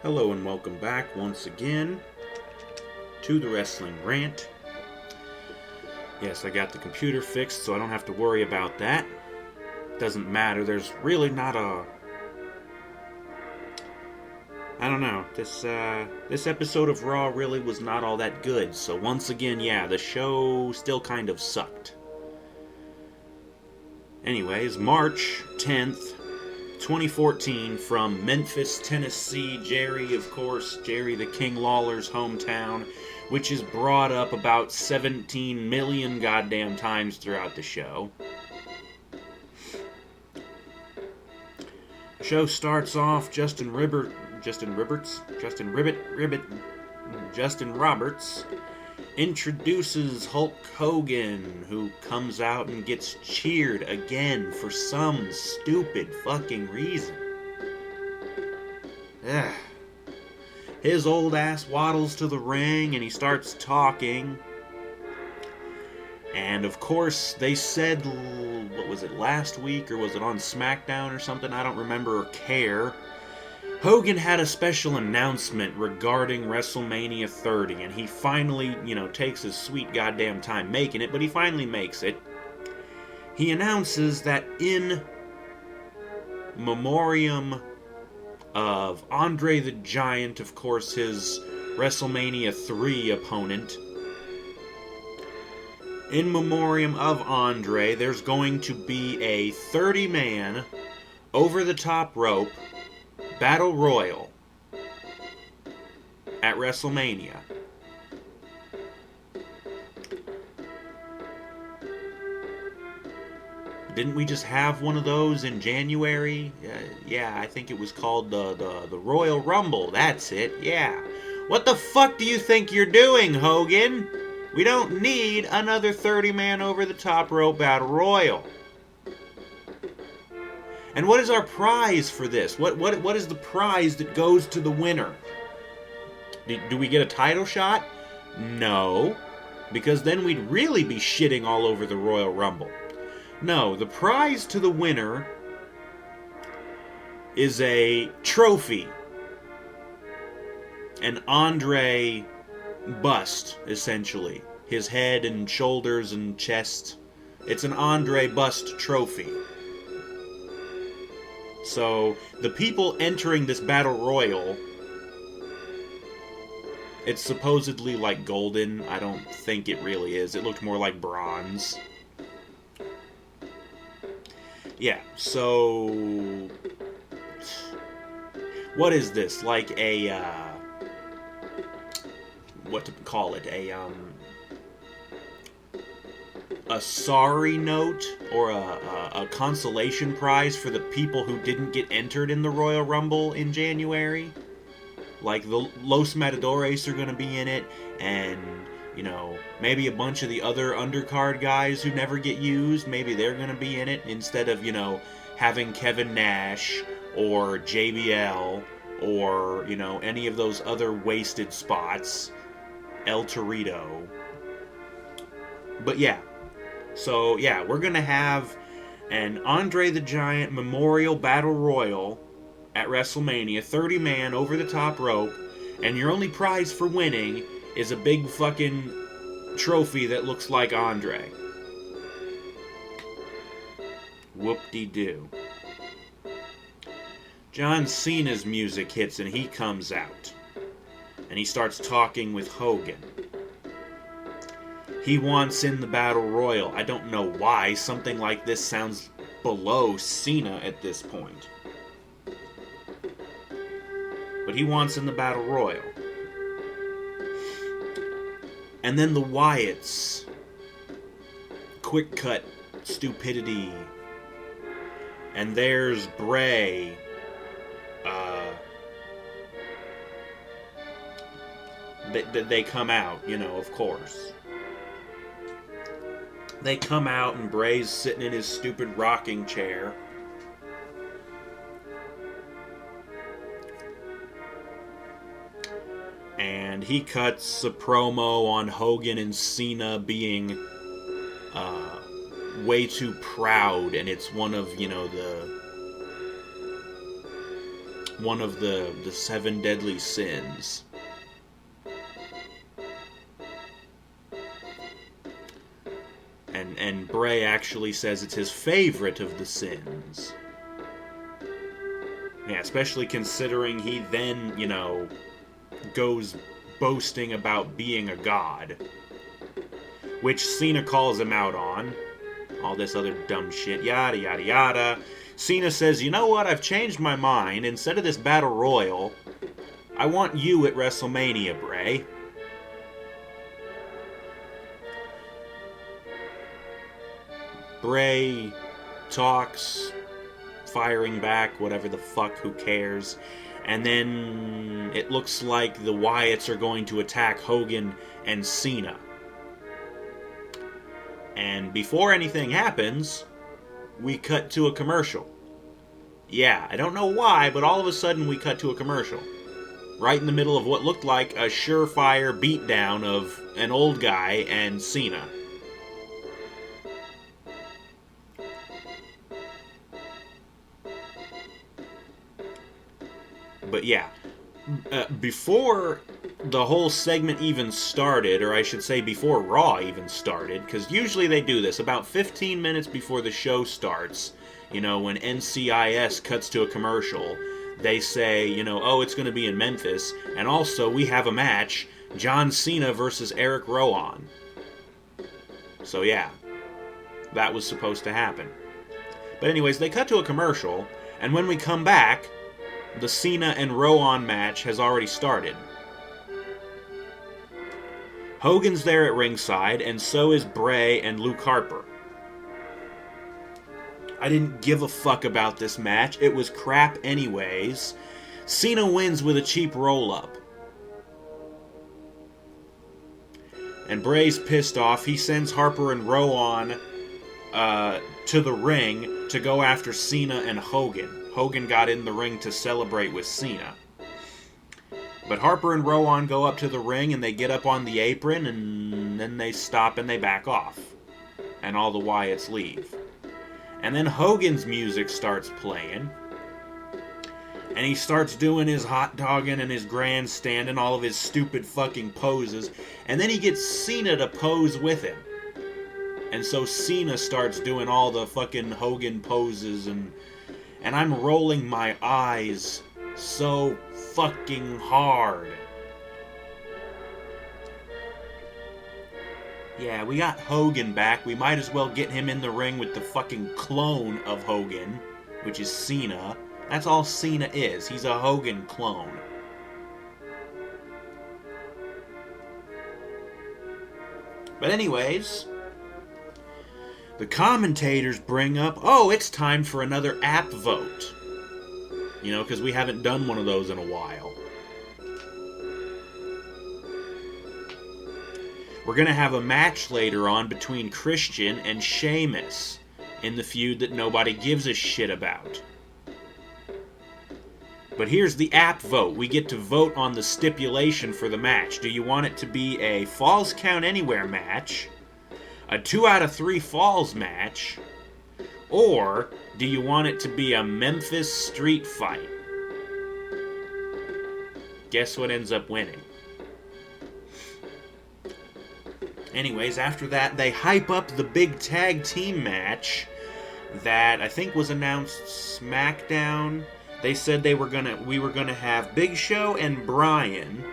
Hello and welcome back once again to the Wrestling Rant. Yes, I got the computer fixed so I don't have to worry about that. Doesn't matter, there's really not a... I don't know, this episode of Raw really was not all that good, so once again, yeah, the show still kind of sucked. Anyways, March 10th, 2014, from Memphis, Tennessee. Jerry, of course, Jerry the King Lawler's hometown, which is brought up about 17 million goddamn times throughout the show. The show starts off, Justin Roberts introduces Hulk Hogan, who comes out and gets cheered again for some stupid fucking reason. Ugh. His old ass waddles to the ring and he starts talking. And of course, they said, what was it, last week, or was it on SmackDown or something? I don't remember or care. Hogan had a special announcement regarding WrestleMania 30, and he finally, takes his sweet goddamn time making it, but he finally makes it. He announces that in memoriam of Andre the Giant, of course, his WrestleMania 3 opponent, in memoriam of Andre, there's going to be a 30-man, over-the-top rope Battle Royal at WrestleMania. Didn't we just have one of those in January? Yeah, I think it was called the Royal Rumble. That's it, yeah. What the fuck do you think you're doing, Hogan? We don't need another 30-man over-the-top rope Battle Royal. And what is our prize for this? What is the prize that goes to the winner? Do we get a title shot? No, because then we'd really be shitting all over the Royal Rumble. No, the prize to the winner is a trophy. An Andre bust, essentially. His head and shoulders and chest. It's an Andre bust trophy. So, the people entering this battle royal, it's supposedly like golden. I don't think it really is. It looked more like bronze. Yeah, so... what is this? Like a, what to call it? A sorry note or a consolation prize for the people who didn't get entered in the Royal Rumble in January. Like the Los Matadores are going to be in it, and maybe a bunch of the other undercard guys who never get used, maybe they're going to be in it instead of having Kevin Nash or JBL or any of those other wasted spots, El Torito. But yeah. So, yeah, we're going to have an Andre the Giant Memorial Battle Royal at WrestleMania, 30-man over-the-top rope, and your only prize for winning is a big fucking trophy that looks like Andre. Whoop-de-doo. John Cena's music hits and he comes out. And he starts talking with Hogan. He wants in the Battle Royal. I don't know why. Something like this sounds below Cena at this point. But he wants in the Battle Royal. And then the Wyatts. Quick cut stupidity. And there's Bray. They come out, of course. They come out and Bray's sitting in his stupid rocking chair. And he cuts a promo on Hogan and Cena being way too proud, and it's one of, one of the 7 deadly sins. And Bray actually says it's his favorite of the sins. Yeah, especially considering he then, goes boasting about being a god. Which Cena calls him out on. All this other dumb shit, yada yada yada. Cena says, you know what, I've changed my mind. Instead of this battle royal, I want you at WrestleMania, Bray. Bray talks, firing back, whatever the fuck, who cares. And then it looks like the Wyatts are going to attack Hogan and Cena. And before anything happens, we cut to a commercial. Yeah, I don't know why, but all of a sudden we cut to a commercial. Right in the middle of what looked like a surefire beatdown of an old guy and Cena. But yeah, before the whole segment even started, or I should say before Raw even started, because usually they do this, about 15 minutes before the show starts, when NCIS cuts to a commercial, they say, oh, it's going to be in Memphis, and also we have a match, John Cena versus Eric Rowan. So yeah, that was supposed to happen. But anyways, they cut to a commercial, and when we come back, the Cena and Rowan match has already started. Hogan's there at ringside, and so is Bray and Luke Harper. I didn't give a fuck about this match. It was crap anyways. Cena wins with a cheap roll-up. And Bray's pissed off. He sends Harper and Rowan to the ring to go after Cena and Hogan. Hogan got in the ring to celebrate with Cena. But Harper and Rowan go up to the ring and they get up on the apron and then they stop and they back off. And all the Wyatts leave. And then Hogan's music starts playing. And he starts doing his hot dogging and his grandstand and all of his stupid fucking poses. And then he gets Cena to pose with him. And so Cena starts doing all the fucking Hogan poses and I'm rolling my eyes so fucking hard. Yeah, we got Hogan back. We might as well get him in the ring with the fucking clone of Hogan, which is Cena. That's all Cena is. He's a Hogan clone. But anyways, the commentators bring up, oh, it's time for another app vote. Because we haven't done one of those in a while. We're going to have a match later on between Christian and Sheamus in the feud that nobody gives a shit about. But here's the app vote. We get to vote on the stipulation for the match. Do you want it to be a Falls Count Anywhere match, a 2 out of 3 falls match, or do you want it to be a Memphis street fight? Guess what ends up winning? Anyways, after that, they hype up the big tag team match that I think was announced SmackDown. They said we were gonna have Big Show and Bryan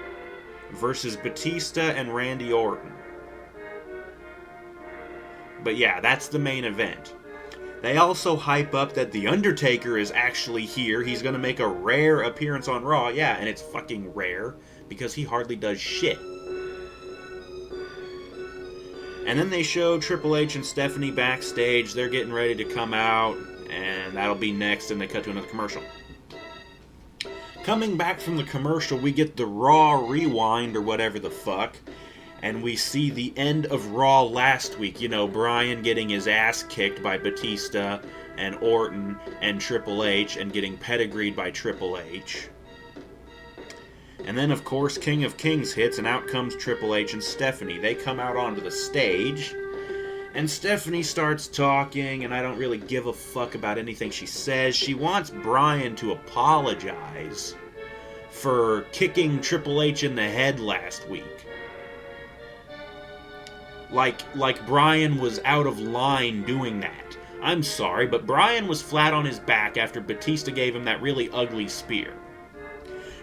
versus Batista and Randy Orton. But yeah, that's the main event. They also hype up that The Undertaker is actually here. He's going to make a rare appearance on Raw. Yeah, and it's fucking rare because he hardly does shit. And then they show Triple H and Stephanie backstage. They're getting ready to come out, and that'll be next, and they cut to another commercial. Coming back from the commercial, we get the Raw Rewind or whatever the fuck. And we see the end of Raw last week. Bryan getting his ass kicked by Batista and Orton and Triple H and getting pedigreed by Triple H. And then, of course, King of Kings hits and out comes Triple H and Stephanie. They come out onto the stage. And Stephanie starts talking, and I don't really give a fuck about anything she says. She wants Bryan to apologize for kicking Triple H in the head last week. Like Bryan was out of line doing that. I'm sorry, but Bryan was flat on his back after Batista gave him that really ugly spear.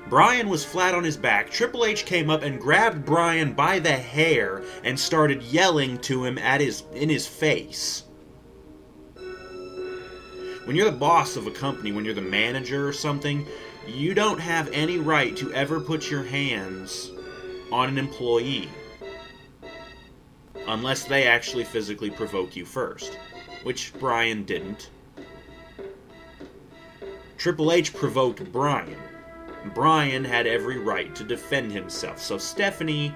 Bryan was flat on his back. Triple H came up and grabbed Bryan by the hair and started yelling to him in his face. When you're the boss of a company, when you're the manager or something, you don't have any right to ever put your hands on an employee unless they actually physically provoke you first, which Bryan didn't. Triple H provoked Bryan. Bryan had every right to defend himself. So Stephanie,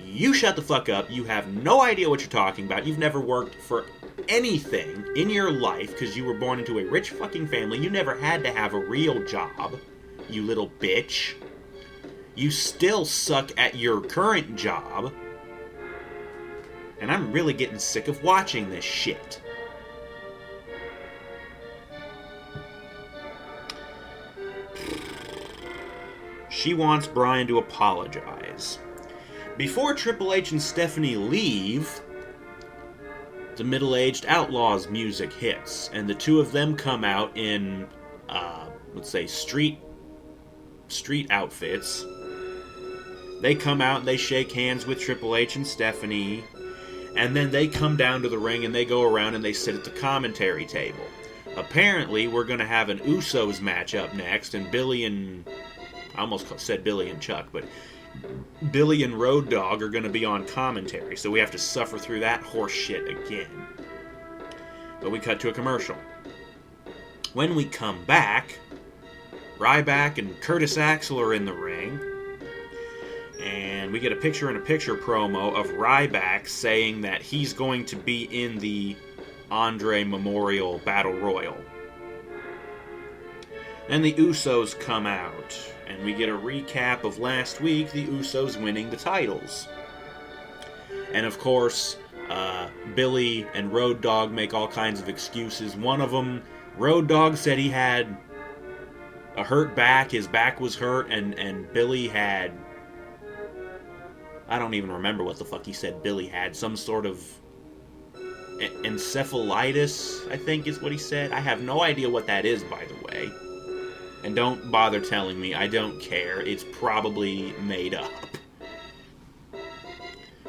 you shut the fuck up. You have no idea what you're talking about. You've never worked for anything in your life because you were born into a rich fucking family. You never had to have a real job, you little bitch. You still suck at your current job. And I'm really getting sick of watching this shit. She wants Bryan to apologize. Before Triple H and Stephanie leave, the middle-aged Outlaws music hits, and the two of them come out in, let's say, street outfits. They come out and they shake hands with Triple H and Stephanie, and then they come down to the ring and they go around and they sit at the commentary table. Apparently, we're going to have an Usos match up next, and I almost said Billy and Chuck, but Billy and Road Dogg are going to be on commentary, so we have to suffer through that horse shit again. But we cut to a commercial. When we come back, Ryback and Curtis Axel are in the ring, and we get a picture-in-a-picture promo of Ryback saying that he's going to be in the Andre Memorial Battle Royal. Then the Usos come out, and we get a recap of last week, the Usos winning the titles. And of course, Billy and Road Dogg make all kinds of excuses. One of them, Road Dogg said he had a hurt back, his back was hurt, and Billy had, I don't even remember what the fuck he said Billy had, some sort of encephalitis, I think is what he said. I have no idea what that is, by the way. And don't bother telling me, I don't care. It's probably made up.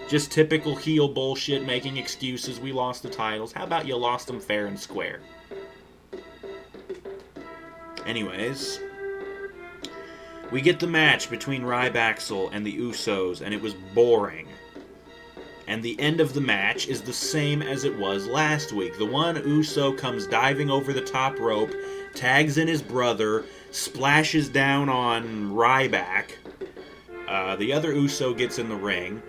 Just typical heel bullshit, making excuses. We lost the titles. How about you lost them fair and square? Anyways, we get the match between Ryback and the Usos, and it was boring. And the end of the match is the same as it was last week. The one Uso comes diving over the top rope, tags in his brother, splashes down on Ryback. The other Uso gets in the ring.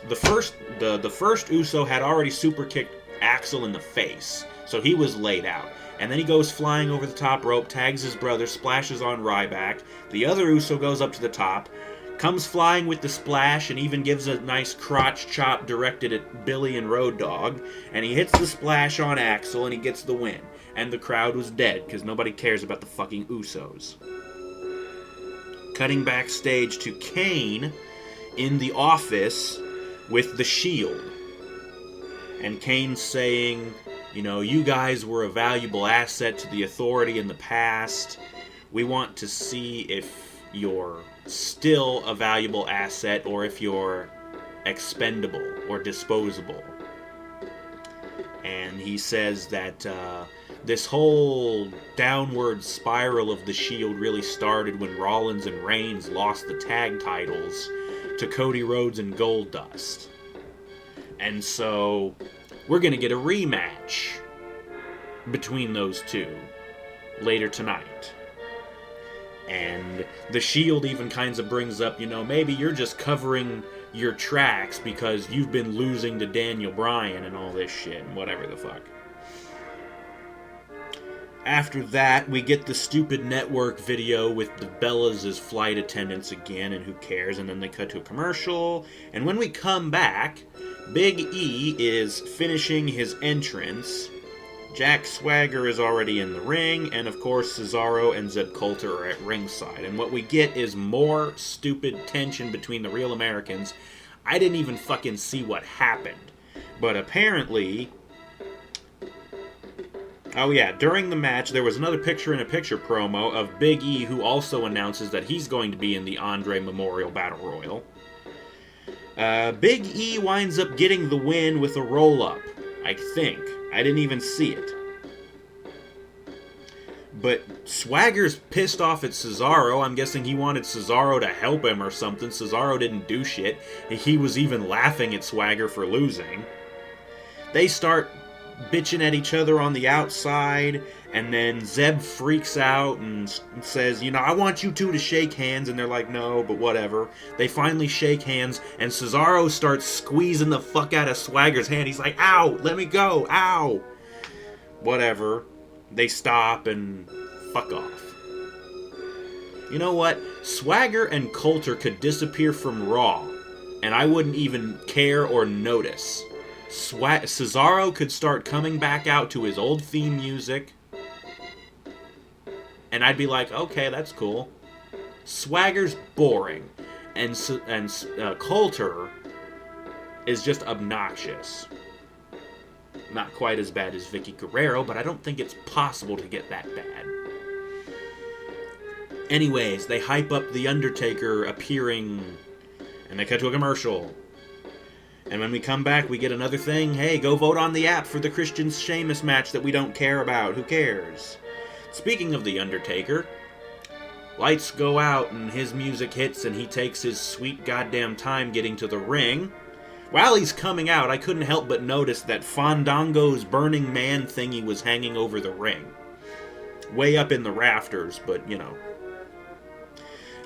The first Uso had already super kicked Axel in the face, so he was laid out. And then he goes flying over the top rope, tags his brother, splashes on Ryback. The other Uso goes up to the top, comes flying with the splash, and even gives a nice crotch chop directed at Billy and Road Dogg. And he hits the splash on Axel, and he gets the win. And the crowd was dead, because nobody cares about the fucking Usos. Cutting backstage to Kane in the office with the Shield. And Kane saying, you know, you guys were a valuable asset to the Authority in the past. We want to see if you're still a valuable asset or if you're expendable or disposable. And he says that this whole downward spiral of the Shield really started when Rollins and Reigns lost the tag titles to Cody Rhodes and Goldust. And so we're going to get a rematch between those two later tonight. And the Shield even kind of brings up, you know, maybe you're just covering your tracks because you've been losing to Daniel Bryan and all this shit and whatever the fuck. After that, we get the stupid network video with the Bellas as flight attendants again, and who cares? And then they cut to a commercial. And when we come back, Big E is finishing his entrance. Jack Swagger is already in the ring, and of course Cesaro and Zeb Coulter are at ringside. And what we get is more stupid tension between the Real Americans. I didn't even fucking see what happened. But apparently... Oh yeah, during the match, there was another picture-in-a-picture promo of Big E, who also announces that he's going to be in the Andre Memorial Battle Royal. Big E winds up getting the win with a roll-up, I think. I didn't even see it. But Swagger's pissed off at Cesaro. I'm guessing he wanted Cesaro to help him or something. Cesaro didn't do shit. He was even laughing at Swagger for losing. They start bitching at each other on the outside, and then Zeb freaks out and says, I want you two to shake hands, and they're like, no, but whatever. They finally shake hands, and Cesaro starts squeezing the fuck out of Swagger's hand. He's like, ow, let me go, ow. Whatever. They stop and fuck off. You know what? Swagger and Coulter could disappear from Raw, and I wouldn't even care or notice. Cesaro could start coming back out to his old theme music, and I'd be like, okay, that's cool. Swagger's boring, and Coulter is just obnoxious. Not quite as bad as Vicky Guerrero, but I don't think it's possible to get that bad. Anyways, they hype up The Undertaker appearing, and they cut to a commercial. And when we come back, we get another thing. Hey, go vote on the app for the Christian Sheamus match that we don't care about. Who cares? Speaking of The Undertaker, lights go out and his music hits and he takes his sweet goddamn time getting to the ring. While he's coming out, I couldn't help but notice that Fandango's Burning Man thingy was hanging over the ring. Way up in the rafters, but,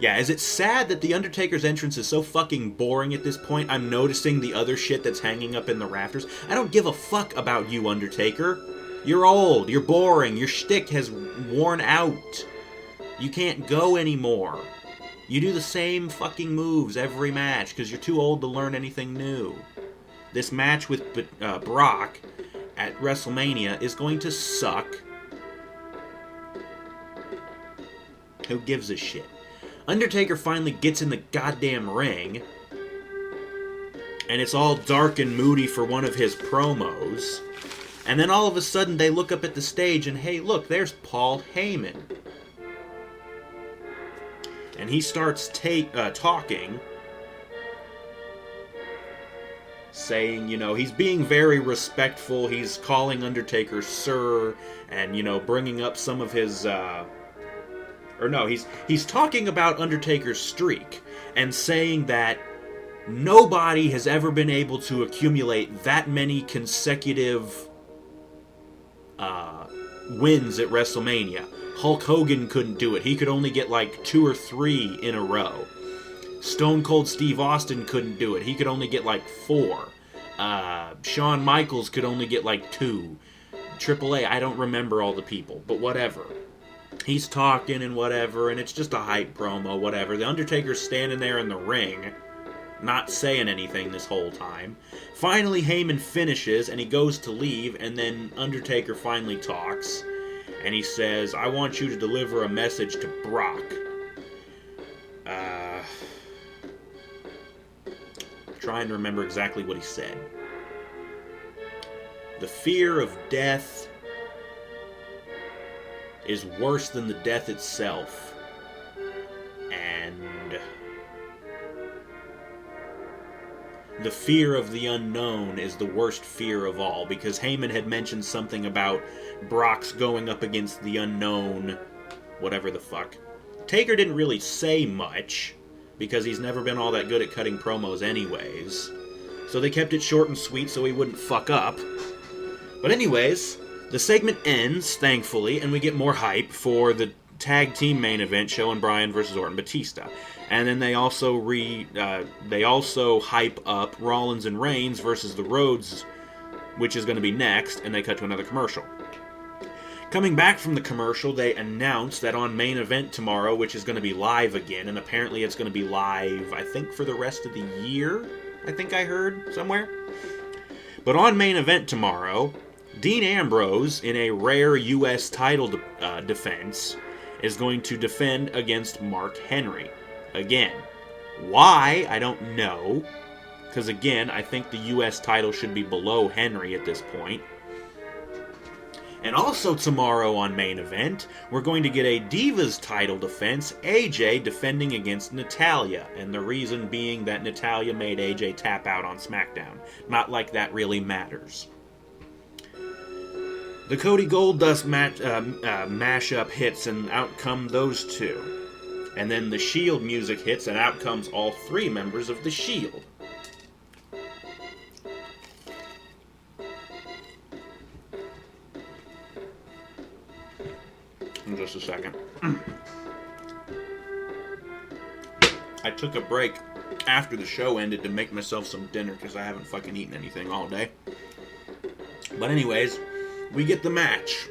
Yeah, is it sad that The Undertaker's entrance is so fucking boring at this point? I'm noticing the other shit that's hanging up in the rafters. I don't give a fuck about you, Undertaker. You're old, you're boring, your shtick has worn out. You can't go anymore. You do the same fucking moves every match because you're too old to learn anything new. This match with Brock at WrestleMania is going to suck. Who gives a shit? Undertaker finally gets in the goddamn ring, and it's all dark and moody for one of his promos, and then all of a sudden they look up at the stage and hey, look, there's Paul Heyman. And he starts talking, saying, he's being very respectful, he's calling Undertaker sir, and, bringing up some of his, he's talking about Undertaker's streak and saying that nobody has ever been able to accumulate that many consecutive wins at WrestleMania. Hulk Hogan couldn't do it. He could only get like 2 or 3 in a row. Stone Cold Steve Austin couldn't do it. He could only get like 4. Shawn Michaels could only get like 2. Triple A, I don't remember all the people, but whatever. He's talking and whatever, and it's just a hype promo, whatever. The Undertaker's standing there in the ring, not saying anything this whole time. Finally, Heyman finishes, and he goes to leave, and then Undertaker finally talks, and he says, I want you to deliver a message to Brock. Trying to remember exactly what he said. The fear of death is worse than the death itself. And the fear of the unknown is the worst fear of all, because Heyman had mentioned something about Brock's going up against the unknown, whatever the fuck. Taker didn't really say much, because he's never been all that good at cutting promos anyways. So they kept it short and sweet so he wouldn't fuck up. But anyways, the segment ends, thankfully, and we get more hype for the tag team main event showing Bryan versus Orton Batista. And then they also hype up Rollins and Reigns versus the Rhodes, which is going to be next, and they cut to another commercial. Coming back from the commercial, they announced that on Main Event tomorrow, which is going to be live again, and apparently it's going to be live, I think, for the rest of the year, I think I heard somewhere. But on Main Event tomorrow, Dean Ambrose, in a rare U.S. title defense, is going to defend against Mark Henry. Again, why? I don't know. Because again, I think the U.S. title should be below Henry at this point. And also tomorrow on Main Event, we're going to get a Divas title defense, AJ defending against Natalya. And the reason being that Natalya made AJ tap out on SmackDown. Not like that really matters. The Cody Goldust mashup hits, and out come those two. And then the Shield music hits, and out comes all three members of the Shield. In just a second. I took a break after the show ended to make myself some dinner because I haven't fucking eaten anything all day. But anyways, we get the match.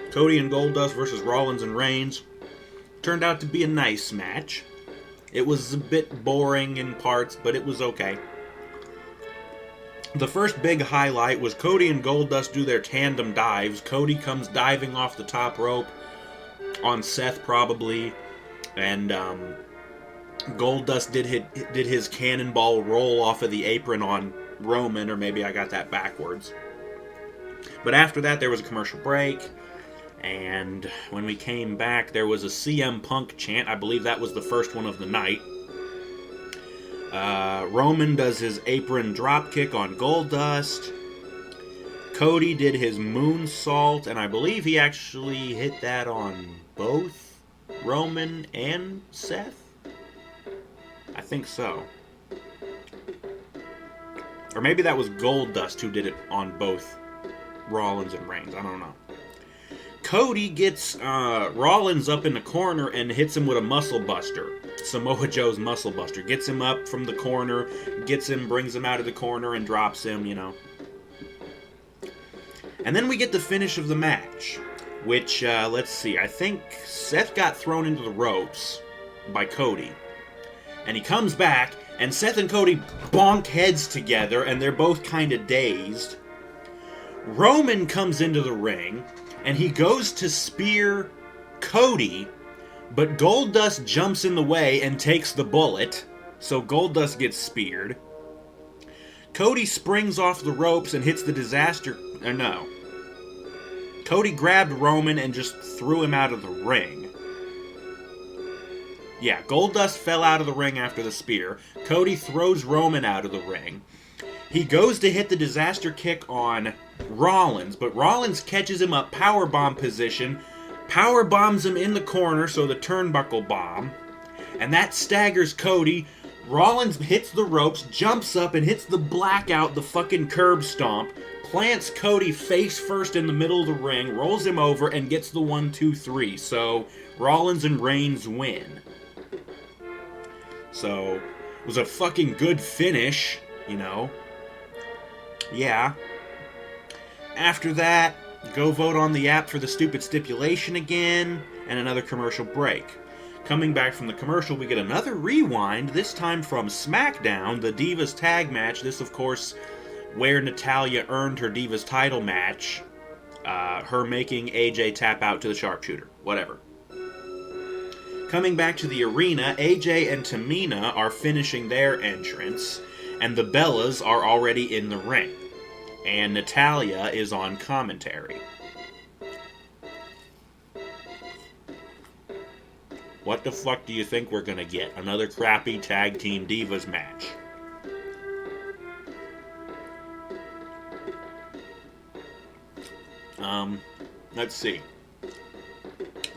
Cody and Goldust versus Rollins and Reigns. Turned out to be a nice match. It was a bit boring in parts, but it was okay. The first big highlight was Cody and Goldust do their tandem dives. Cody comes diving off the top rope on Seth probably, and Goldust did his cannonball roll off of the apron on Roman, or maybe I got that backwards. But after that, there was a commercial break, and when we came back, there was a CM Punk chant. I believe that was the first one of the night. Roman does his apron dropkick on Goldust. Cody did his moonsault, and I believe he actually hit that on both Roman and Seth. I think so. Or maybe that was Goldust who did it on both Rollins and Reigns. I don't know. Cody gets Rollins up in the corner and hits him with a muscle buster. Samoa Joe's muscle buster. Gets him up from the corner, brings him out of the corner, and drops him, you know. And then we get the finish of the match, which, let's see, I think Seth got thrown into the ropes by Cody. And he comes back, and Seth and Cody bonk heads together, and they're both kind of dazed. Roman comes into the ring, and he goes to spear Cody, but Goldust jumps in the way and takes the bullet, so Goldust gets speared. Cody springs off the ropes and hits the disaster... no. Cody grabbed Roman and just threw him out of the ring. Yeah, Goldust fell out of the ring after the spear. Cody throws Roman out of the ring. He goes to hit the disaster kick on Rollins, but Rollins catches him up, powerbomb position, power bombs him in the corner, so the turnbuckle bomb, and that staggers Cody. Rollins hits the ropes, jumps up, and hits the blackout, the fucking curb stomp, plants Cody face first in the middle of the ring, rolls him over, and gets the 1-2-3. So Rollins and Reigns win. So it was a fucking good finish, you know. Yeah. After that, go vote on the app for the stupid stipulation again, and another commercial break. Coming back from the commercial, we get another rewind, this time from SmackDown, the Divas tag match. This, of course, where Natalya earned her Divas title match, her making AJ tap out to the sharpshooter. Whatever. Coming back to the arena, AJ and Tamina are finishing their entrance, and the Bellas are already in the ring. And Natalya is on commentary. What the fuck do you think we're gonna get? Another crappy tag team divas match. Let's see.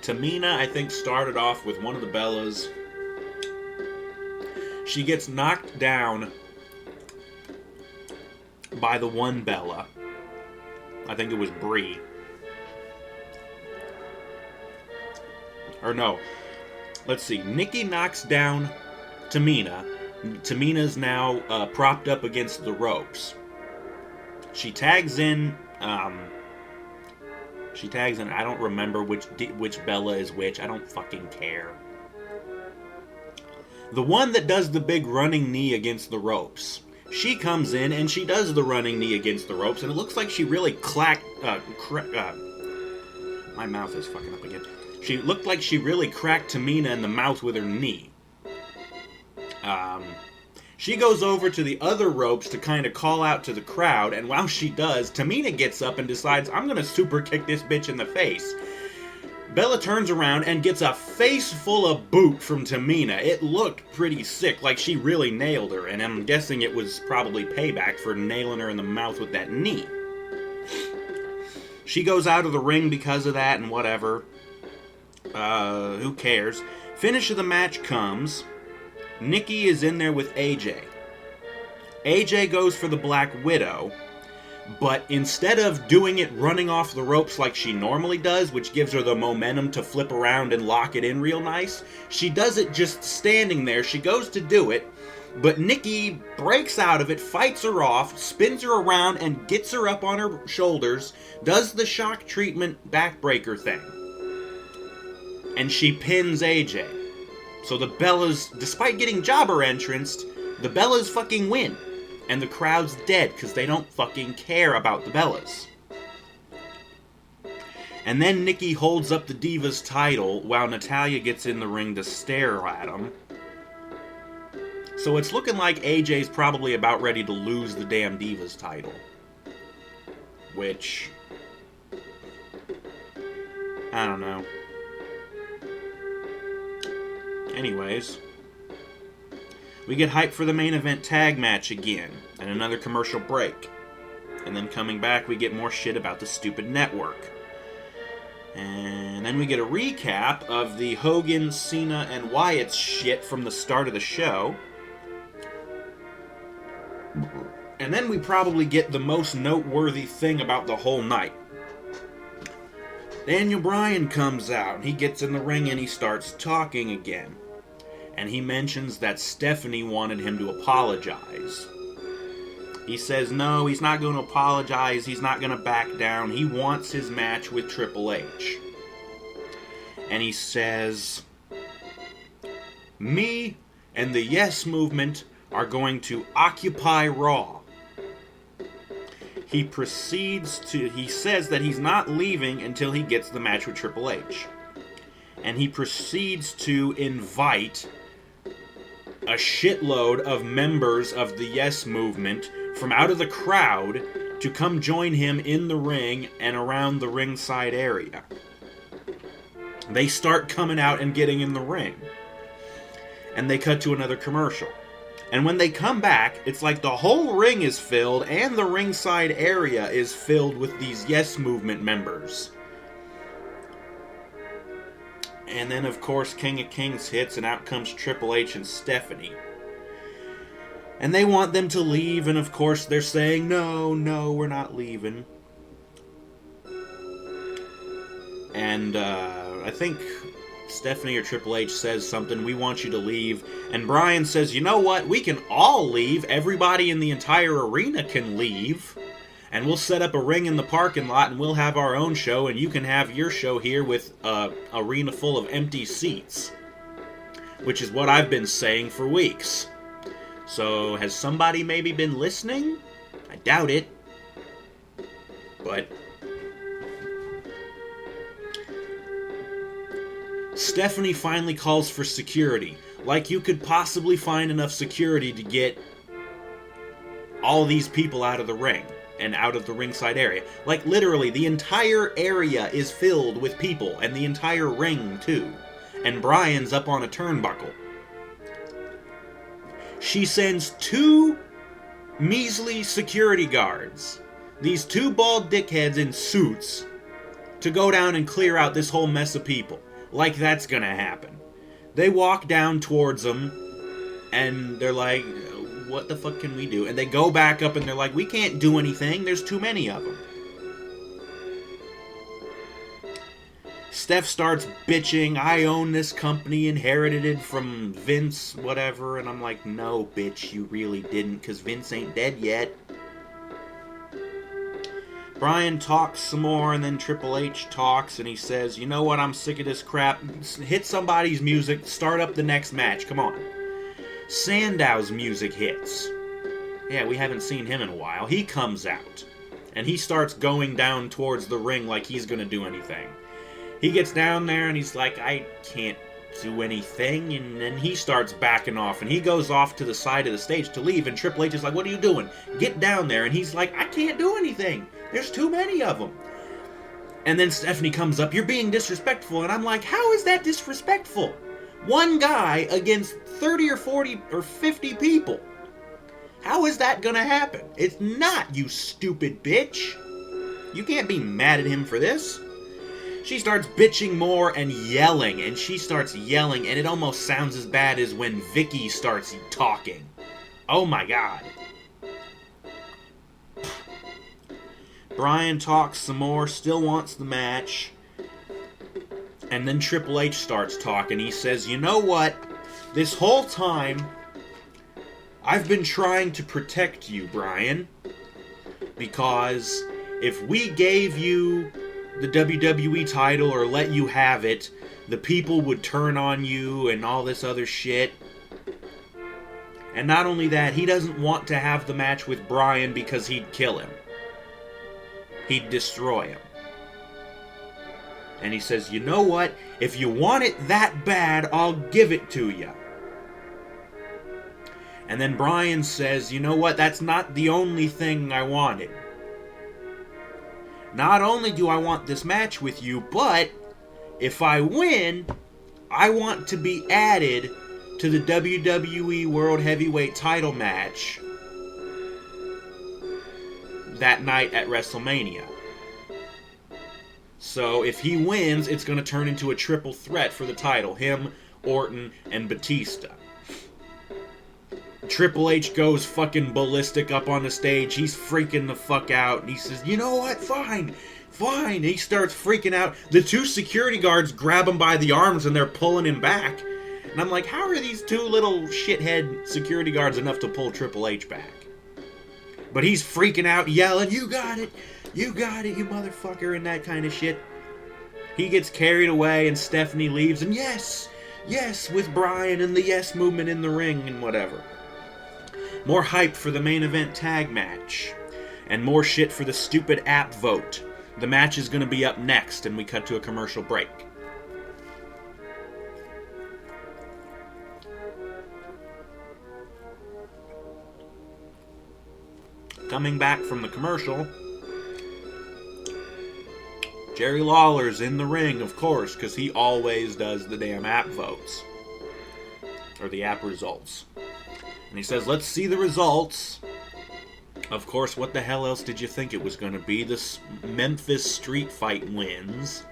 Tamina, I think, started off with one of the Bellas. She gets knocked down by the one Bella. I think it was Brie. Or no. Let's see. Nikki knocks down Tamina. Tamina's now propped up against the ropes. She tags in She tags in. I don't remember which Bella is which. I don't fucking care. The one that does the big running knee against the ropes. She comes in and she does the running knee against the ropes, and it looks like she really my mouth is fucking up again. She looked like she really cracked Tamina in the mouth with her knee. She goes over to the other ropes to kind of call out to the crowd, and while she does, Tamina gets up and decides, I'm gonna super kick this bitch in the face. Bella turns around and gets a face full of boot from Tamina. It looked pretty sick, like she really nailed her, and I'm guessing it was probably payback for nailing her in the mouth with that knee. She goes out of the ring because of that and whatever. Who cares? Finish of the match comes. Nikki is in there with AJ. AJ goes for the Black Widow, but instead of doing it running off the ropes like she normally does, which gives her the momentum to flip around and lock it in real nice, she does it just standing there. She goes to do it, but Nikki breaks out of it, fights her off, spins her around, and gets her up on her shoulders, does the shock treatment backbreaker thing. And she pins AJ. So the Bellas, despite getting jobber entranced, the Bellas fucking win. And the crowd's dead because they don't fucking care about the Bellas. And then Nikki holds up the Divas title while Natalya gets in the ring to stare at him. So it's looking like AJ's probably about ready to lose the damn Divas title. Which, I don't know. Anyways, we get hyped for the main event tag match again, and another commercial break. And then coming back, we get more shit about the stupid network. And then we get a recap of the Hogan, Cena, and Wyatt shit from the start of the show. And then we probably get the most noteworthy thing about the whole night. Daniel Bryan comes out, and he gets in the ring and he starts talking again. And he mentions that Stephanie wanted him to apologize. He says no, he's not going to apologize, he's not going to back down, he wants his match with Triple H. And he says, me and the Yes Movement are going to occupy Raw. He says that he's not leaving until he gets the match with Triple H. And he proceeds to invite a shitload of members of the Yes Movement from out of the crowd to come join him in the ring and around the ringside area. They start coming out and getting in the ring. And they cut to another commercial. And when they come back, it's like the whole ring is filled and the ringside area is filled with these Yes Movement members. And then, of course, King of Kings hits, and out comes Triple H and Stephanie. And they want them to leave, and of course they're saying, no, we're not leaving. And I think Stephanie or Triple H says something, we want you to leave. And Bryan says, you know what, we can all leave. Everybody in the entire arena can leave. And we'll set up a ring in the parking lot and we'll have our own show, and you can have your show here with an arena full of empty seats. Which is what I've been saying for weeks. So, has somebody maybe been listening? I doubt it. But Stephanie finally calls for security. Like you could possibly find enough security to get all these people out of the ring. And out of the ringside area. Like, literally, the entire area is filled with people, and the entire ring, too. And Bryan's up on a turnbuckle. She sends 2 measly security guards, these 2 bald dickheads in suits, to go down and clear out this whole mess of people. Like that's gonna happen. They walk down towards them, and they're like, what the fuck can we do? And they go back up and they're like, we can't do anything, there's too many of them. Steph starts bitching, I own this company, inherited it from Vince, whatever, and I'm like, no bitch, you really didn't, because Vince ain't dead yet. Bryan talks some more, and then Triple H talks, and he says, you know what, I'm sick of this crap. Hit somebody's music, start up the next match, come on. Sandow's music hits. Yeah, we haven't seen him in a while. He comes out, and he starts going down towards the ring like he's going to do anything. He gets down there, and he's like, I can't do anything, and then he starts backing off, and he goes off to the side of the stage to leave, and Triple H is like, what are you doing? Get down there, and he's like, I can't do anything. There's too many of them. And then Stephanie comes up, you're being disrespectful, and I'm like, how is that disrespectful? One guy against 30 or 40 or 50 people. How is that gonna happen? It's not, you stupid bitch. You can't be mad at him for this. She starts bitching more and yelling, and she starts yelling, and it almost sounds as bad as when Vicky starts talking. Oh my god. Bryan talks some more, still wants the match. And then Triple H starts talking. He says, you know what? This whole time, I've been trying to protect you, Bryan. Because if we gave you the WWE title or let you have it, the people would turn on you and all this other shit. And not only that, he doesn't want to have the match with Bryan because he'd kill him. He'd destroy him. And he says, you know what? If you want it that bad, I'll give it to you. And then Bryan says, you know what? That's not the only thing I wanted. Not only do I want this match with you, but if I win, I want to be added to the WWE World Heavyweight title match that night at WrestleMania. So if he wins, it's going to turn into a triple threat for the title. Him, Orton, and Batista. Triple H goes fucking ballistic up on the stage. He's freaking the fuck out. And he says, you know what? Fine. Fine. And he starts freaking out. The two security guards grab him by the arms and they're pulling him back. And I'm like, how are these two little shithead security guards enough to pull Triple H back? But he's freaking out, yelling, you got it, you motherfucker, and that kind of shit. He gets carried away, and Stephanie leaves, and yes, with Bryan and the yes movement in the ring and whatever. More hype for the main event tag match. And more shit for the stupid app vote. The match is going to be up next, and we cut to a commercial break. Coming back from the commercial, Jerry Lawler's in the ring, of course, because he always does the damn app votes. Or the app results. And he says, let's see the results. Of course, what the hell else did you think it was going to be? This Memphis Street Fight wins.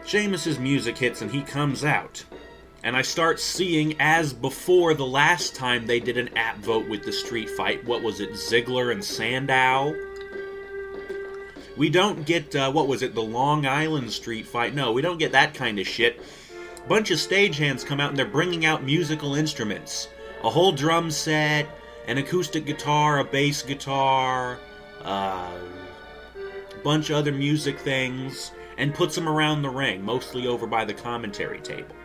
Sheamus's music hits and he comes out. And I start seeing, as before the last time they did an app vote with the Street Fight, what was it, Ziggler and Sandow? We don't get, the Long Island Street Fight? No, we don't get that kind of shit. Bunch of stagehands come out and they're bringing out musical instruments. A whole drum set, an acoustic guitar, a bass guitar, bunch of other music things, and puts them around the ring, mostly over by the commentary table.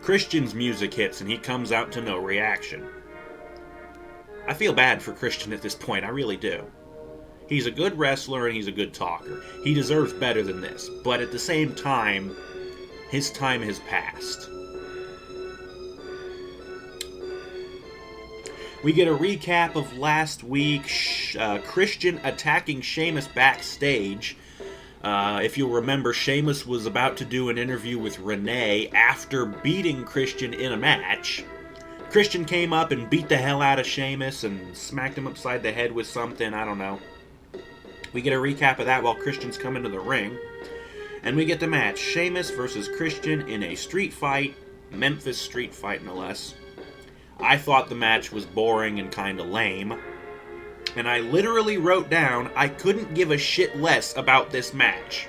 Christian's music hits and he comes out to no reaction. I feel bad for Christian at this point, I really do. He's a good wrestler and he's a good talker. He deserves better than this, but at the same time, his time has passed. We get a recap of last week, Christian attacking Sheamus backstage. If you'll remember, Sheamus was about to do an interview with Renee after beating Christian in a match. Christian came up and beat the hell out of Sheamus and smacked him upside the head with something, I don't know. We get a recap of that while Christian's coming to the ring. And we get the match, Sheamus versus Christian in a street fight, Memphis Street Fight no less. I thought the match was boring and kinda lame. And I literally wrote down, I couldn't give a shit less about this match.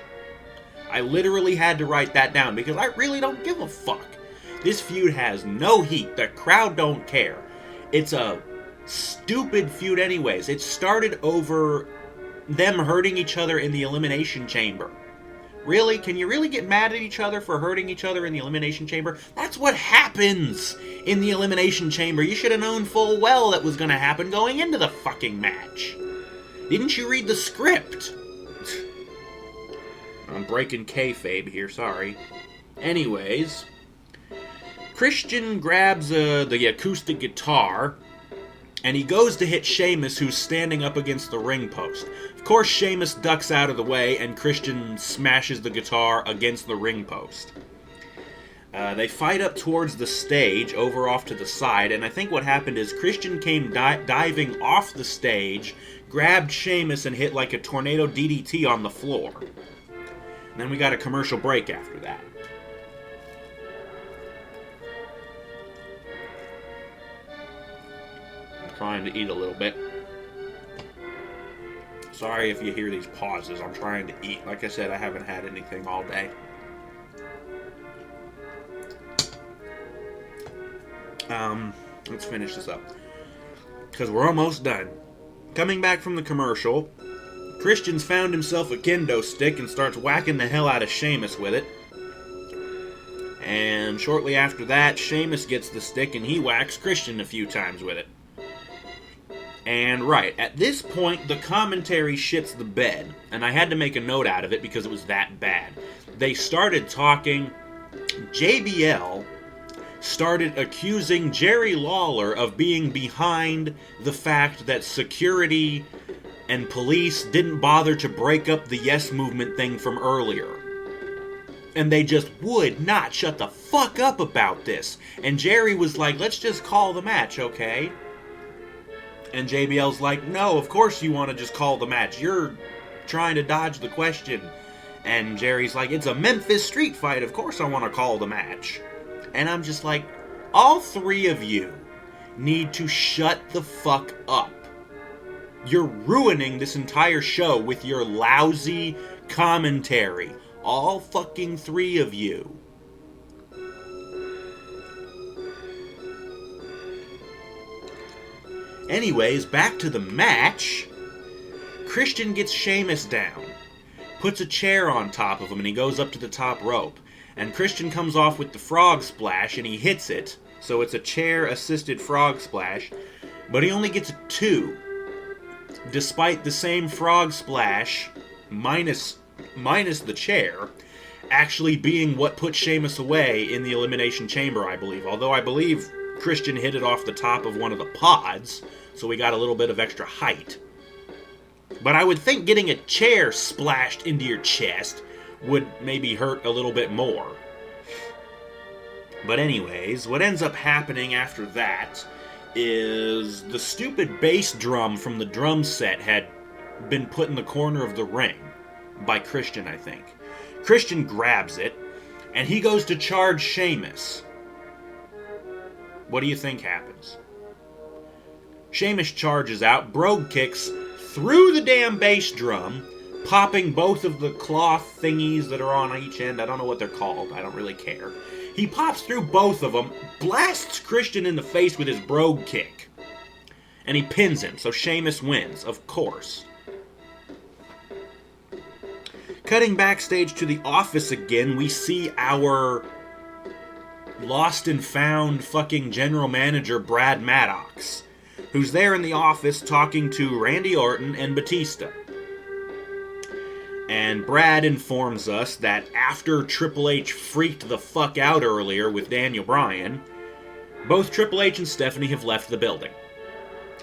I literally had to write that down because I really don't give a fuck. This feud has no heat. The crowd don't care. It's a stupid feud anyways. It started over them hurting each other in the Elimination Chamber. Really? Can you really get mad at each other for hurting each other in the Elimination Chamber? That's what happens in the Elimination Chamber. You should have known full well that was going to happen going into the fucking match. Didn't you read the script? I'm breaking kayfabe here, sorry. Anyways, Christian grabs the acoustic guitar, and he goes to hit Sheamus, who's standing up against the ring post. Of course, Sheamus ducks out of the way, and Christian smashes the guitar against the ring post. They fight up towards the stage, over off to the side, and I think what happened is Christian came diving off the stage, grabbed Sheamus, and hit like a tornado DDT on the floor. And then we got a commercial break after that. Trying to eat a little bit. Sorry if you hear these pauses. I'm trying to eat. Like I said, I haven't had anything all day. Let's finish this up, because we're almost done. Coming back from the commercial, Christian's found himself a kendo stick and starts whacking the hell out of Sheamus with it. And shortly after that, Sheamus gets the stick and he whacks Christian a few times with it. And right, at this point, the commentary shits the bed, and I had to make a note out of it because it was that bad. They started talking. JBL started accusing Jerry Lawler of being behind the fact that security and police didn't bother to break up the Yes Movement thing from earlier. And they just would not shut the fuck up about this. And Jerry was like, let's just call the match, okay? And JBL's like, no, of course you want to just call the match. You're trying to dodge the question. And Jerry's like, it's a Memphis street fight. Of course I want to call the match. And I'm just like, all three of you need to shut the fuck up. You're ruining this entire show with your lousy commentary. All fucking three of you. Anyways, back to the match. Christian gets Sheamus down, puts a chair on top of him, and he goes up to the top rope. And Christian comes off with the frog splash, and he hits it. So it's a chair-assisted frog splash, but he only gets a 2. Despite the same frog splash, minus the chair, actually being what put Sheamus away in the Elimination Chamber, I believe. Although I believe Christian hit it off the top of one of the pods, so we got a little bit of extra height. But I would think getting a chair splashed into your chest would maybe hurt a little bit more. But anyways, what ends up happening after that is the stupid bass drum from the drum set had been put in the corner of the ring by Christian, I think. Christian grabs it, and he goes to charge Sheamus. What do you think happens? Sheamus charges out, brogue kicks through the damn bass drum, popping both of the cloth thingies that are on each end. I don't know what they're called. I don't really care. He pops through both of them, blasts Christian in the face with his brogue kick, and he pins him, so Sheamus wins, of course. Cutting backstage to the office again, we see our lost and found fucking general manager Brad Maddox, who's there in the office talking to Randy Orton and Batista. And Brad informs us that after Triple H freaked the fuck out earlier with Daniel Bryan, both Triple H and Stephanie have left the building.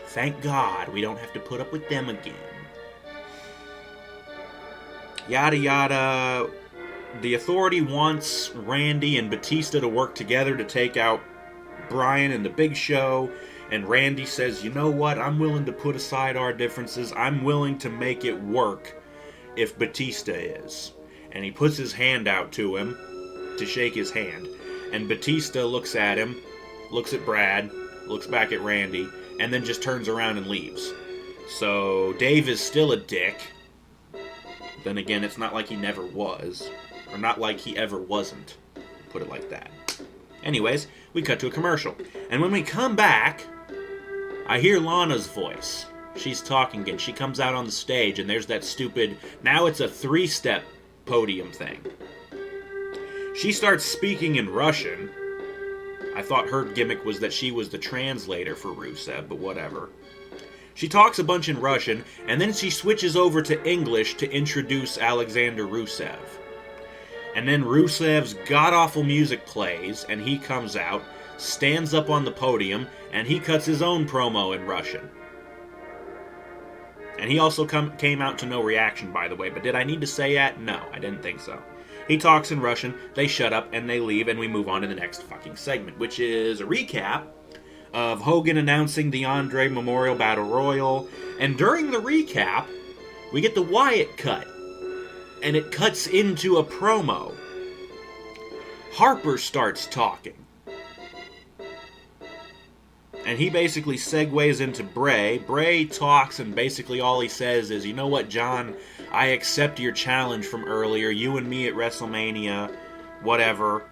Thank God we don't have to put up with them again. Yada yada. The Authority wants Randy and Batista to work together to take out Bryan and the Big Show. And Randy says, you know what? I'm willing to put aside our differences. I'm willing to make it work if Batista is. And he puts his hand out to him to shake his hand. And Batista looks at him, looks at Brad, looks back at Randy, and then just turns around and leaves. So Dave is still a dick. Then again, it's not like he never was. Or not like he ever wasn't. Put it like that. Anyways, we cut to a commercial. And when we come back, I hear Lana's voice. She's talking again. She comes out on the stage, and there's that stupid... Now it's a 3-step podium thing. She starts speaking in Russian. I thought her gimmick was that she was the translator for Rusev, but whatever. She talks a bunch in Russian, and then she switches over to English to introduce Alexander Rusev. And then Rusev's god-awful music plays, and he comes out, stands up on the podium, and he cuts his own promo in Russian. And he also came out to no reaction, by the way, but did I need to say that? No, I didn't think so. He talks in Russian, they shut up, and they leave, and we move on to the next fucking segment, which is a recap of Hogan announcing the Andre Memorial Battle Royal. And during the recap, we get the Wyatt cut. And it cuts into a promo. Harper starts talking. And he basically segues into Bray. Bray talks, and basically all he says is, you know what, John? I accept your challenge from earlier. You and me at WrestleMania. Whatever.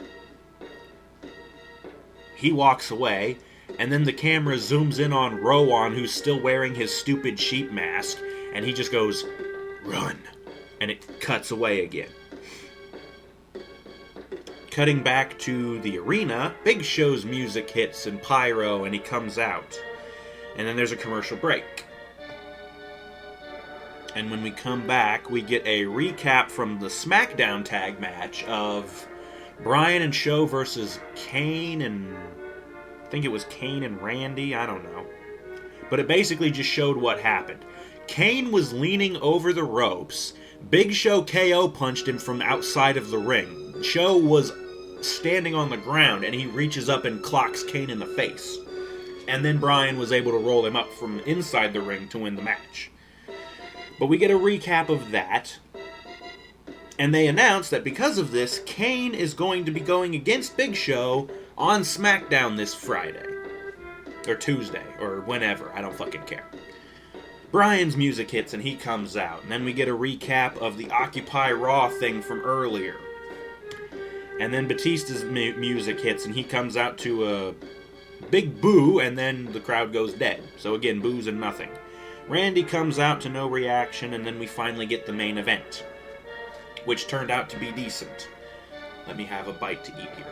He walks away. And then the camera zooms in on Rowan, who's still wearing his stupid sheep mask. And he just goes, run. And it cuts away again. Cutting back to the arena, Big Show's music hits and pyro, and he comes out. And then there's a commercial break. And when we come back, we get a recap from the SmackDown tag match of Bryan and Show versus Kane and... I think it was Kane and Randy, I don't know. But it basically just showed what happened. Kane was leaning over the ropes. Big Show KO punched him from outside of the ring. Show was standing on the ground, and he reaches up and clocks Kane in the face. And then Bryan was able to roll him up from inside the ring to win the match. But we get a recap of that. And they announce that because of this, Kane is going to be going against Big Show on SmackDown this Friday. Or Tuesday, or whenever. I don't fucking care. Bryan's music hits and he comes out. And then we get a recap of the Occupy Raw thing from earlier. And then Batista's music hits and he comes out to a big boo, and then the crowd goes dead. So again, boos and nothing. Randy comes out to no reaction, and then we finally get the main event, which turned out to be decent. Let me have a bite to eat here.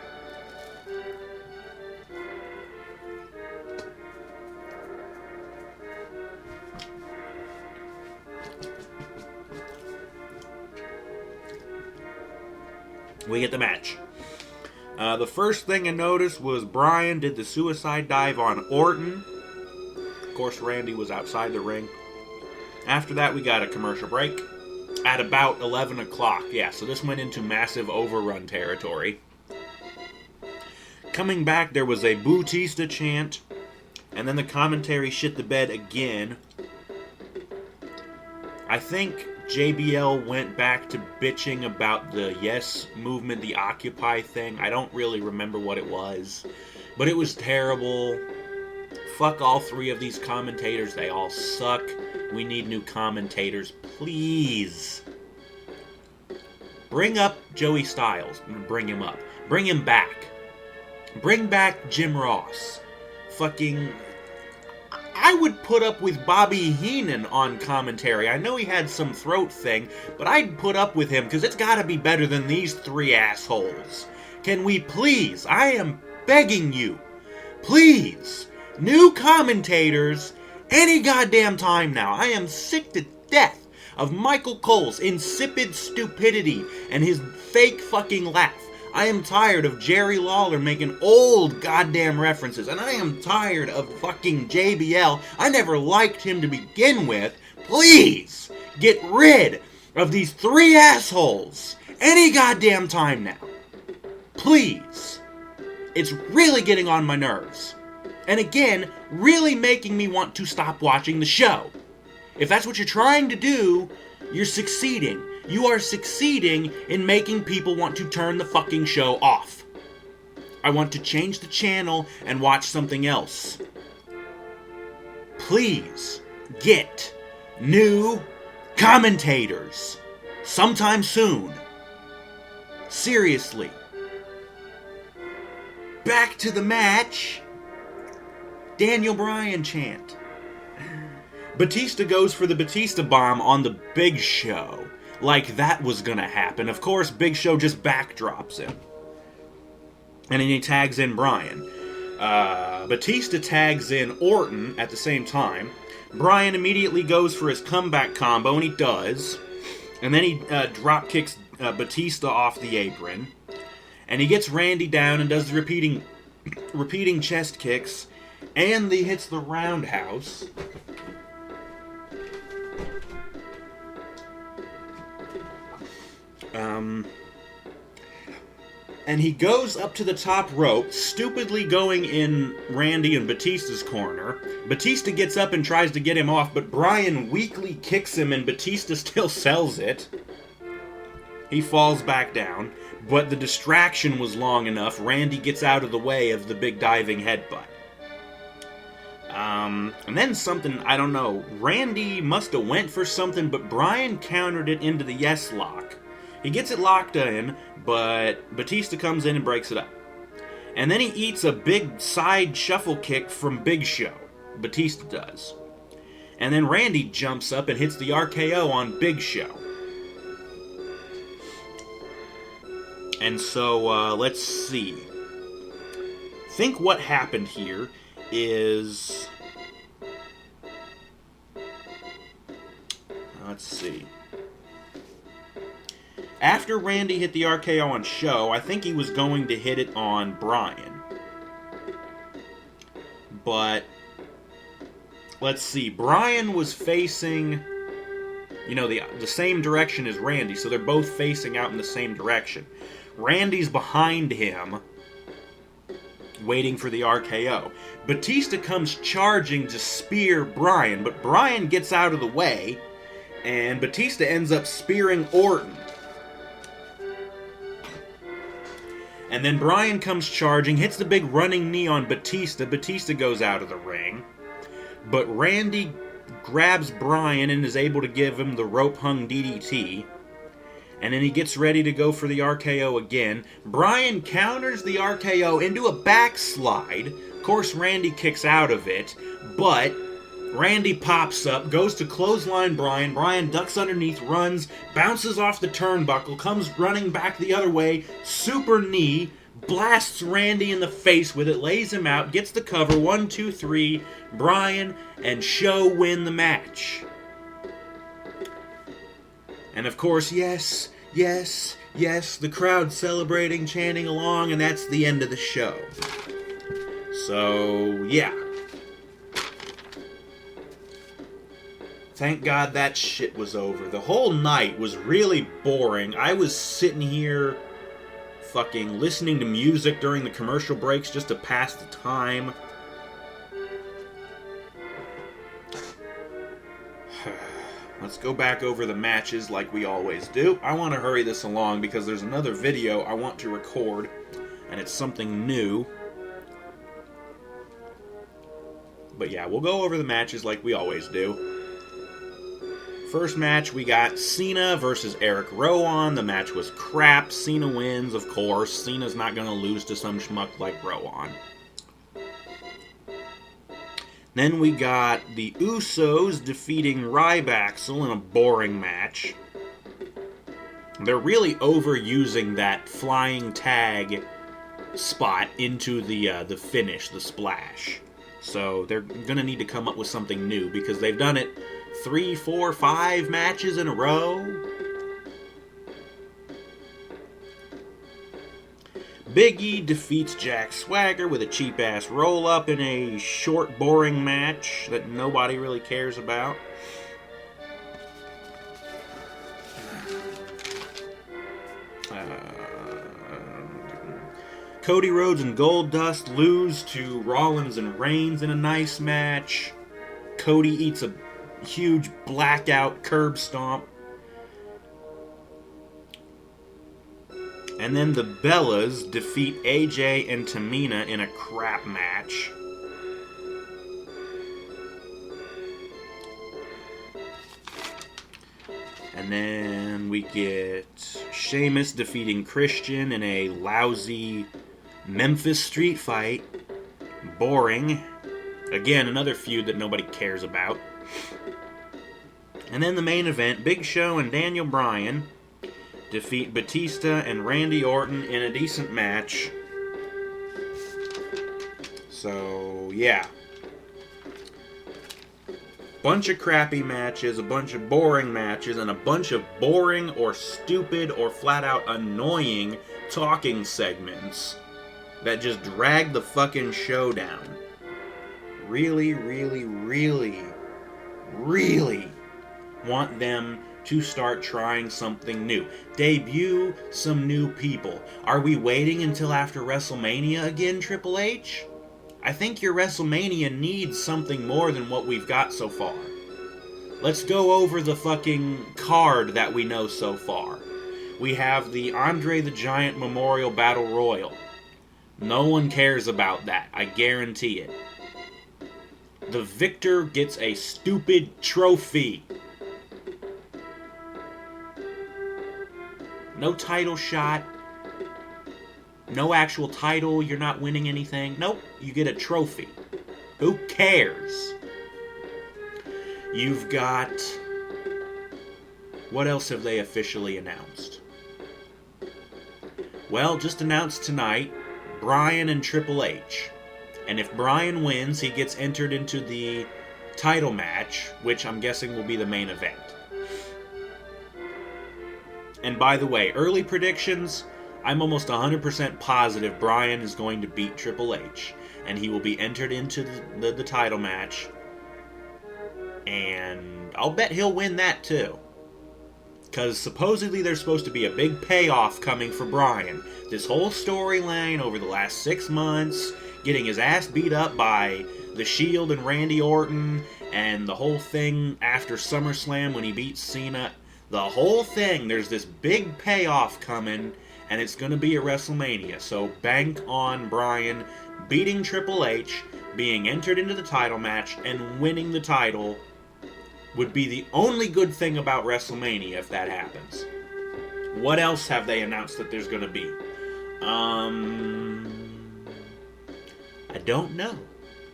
We get the match. The first thing I noticed was Bryan did the suicide dive on Orton. Of course, Randy was outside the ring. After that, we got a commercial break at about 11 o'clock. Yeah, so this went into massive overrun territory. Coming back, there was a Bautista chant, and then the commentary shit the bed again. I think JBL went back to bitching about the Yes movement, the Occupy thing. I don't really remember what it was, but it was terrible. Fuck all three of these commentators. They all suck. We need new commentators, please. Bring up Joey Styles. Bring him up. Bring him back. Bring back Jim Ross. Fucking... I would put up with Bobby Heenan on commentary. I know he had some throat thing, but I'd put up with him because it's got to be better than these three assholes. Can we please, I am begging you, please, new commentators any goddamn time now. I am sick to death of Michael Cole's insipid stupidity and his fake fucking laugh. I am tired of Jerry Lawler making old goddamn references, and I am tired of fucking JBL. I never liked him to begin with. Please, get rid of these three assholes any goddamn time now. Please. It's really getting on my nerves. And again, really making me want to stop watching the show. If that's what you're trying to do, you're succeeding. You are succeeding in making people want to turn the fucking show off. I want to change the channel and watch something else. Please get new commentators sometime soon. Seriously. Back to the match. Daniel Bryan chant. Batista goes for the Batista bomb on the Big Show. Like that was gonna happen. Of course, Big Show just backdrops him. And then he tags in Bryan. Batista tags in Orton at the same time. Bryan immediately goes for his comeback combo, and he does. And then he drop kicks Batista off the apron. And he gets Randy down and does the repeating chest kicks. And he hits the roundhouse. And he goes up to the top rope, stupidly going in Randy and Batista's corner. Batista gets up and tries to get him off, but Bryan weakly kicks him and Batista still sells it. He falls back down, but the distraction was long enough. Randy gets out of the way of the big diving headbutt. And then something, I don't know, Randy must have went for something, but Bryan countered it into the yes lock. He gets it locked in, but Batista comes in and breaks it up. And then he eats a big side shuffle kick from Big Show. Batista does. And then Randy jumps up and hits the RKO on Big Show. And so, let's see. I think what happened here is... Let's see. After Randy hit the RKO on Show, I think he was going to hit it on Bryan. But, let's see. Bryan was facing, the same direction as Randy, so they're both facing out in the same direction. Randy's behind him, waiting for the RKO. Batista comes charging to spear Bryan, but Bryan gets out of the way, and Batista ends up spearing Orton. And then Bryan comes charging, hits the big running knee on Batista. Batista goes out of the ring. But Randy grabs Bryan and is able to give him the rope-hung DDT. And then he gets ready to go for the RKO again. Bryan counters the RKO into a backslide. Of course, Randy kicks out of it. But Randy pops up, goes to clothesline Bryan. Bryan ducks underneath, runs, bounces off the turnbuckle, comes running back the other way, super knee, blasts Randy in the face with it, lays him out, gets the cover, 1, 2, 3, Bryan and Show win the match. And of course, yes, the crowd celebrating, chanting along, and that's the end of the show. So, yeah. Thank God that shit was over. The whole night was really boring. I was sitting here fucking listening to music during the commercial breaks just to pass the time. Let's go back over the matches like we always do. I want to hurry this along because there's another video I want to record, and it's something new. But yeah, we'll go over the matches like we always do. First match, we got Cena versus Eric Rowan. The match was crap. Cena wins, of course. Cena's not going to lose to some schmuck like Rowan. Then we got the Usos defeating Rybaxel in a boring match. They're really overusing that flying tag spot into the finish, the splash. So they're going to need to come up with something new because they've done it 3, 4, 5 matches in a row. Big E defeats Jack Swagger with a cheap-ass roll-up in a short, boring match that nobody really cares about. Cody Rhodes and Goldust lose to Rollins and Reigns in a nice match. Cody eats a huge blackout curb stomp. And then the Bellas defeat AJ and Tamina in a crap match. And then we get Sheamus defeating Christian in a lousy Memphis street fight. Boring. Again, another feud that nobody cares about. And then the main event, Big Show and Daniel Bryan defeat Batista and Randy Orton in a decent match. So, yeah. Bunch of crappy matches, a bunch of boring matches, and a bunch of boring or stupid or flat out annoying talking segments that just drag the fucking show down. Really, really, really, really want them to start trying something new. Debut some new people. Are we waiting until after WrestleMania again, Triple H? I think your WrestleMania needs something more than what we've got so far. Let's go over the fucking card that we know so far. We have the Andre the Giant Memorial Battle Royal. No one cares about that, I guarantee it. The victor gets a stupid trophy. No title shot. No actual title. You're not winning anything. Nope. You get a trophy. Who cares? You've got... What else have they officially announced? Well, just announced tonight, Bryan and Triple H. And if Bryan wins, he gets entered into the title match, which I'm guessing will be the main event. And by the way, early predictions, I'm almost 100% positive Bryan is going to beat Triple H. And he will be entered into the title match. And I'll bet he'll win that too. Because supposedly there's supposed to be a big payoff coming for Bryan. This whole storyline over the last 6 months, getting his ass beat up by The Shield and Randy Orton, and the whole thing after SummerSlam when he beat Cena. The whole thing, there's this big payoff coming, and it's going to be at WrestleMania. So bank on Bryan beating Triple H, being entered into the title match, and winning the title would be the only good thing about WrestleMania if that happens. What else have they announced that there's going to be? I don't know.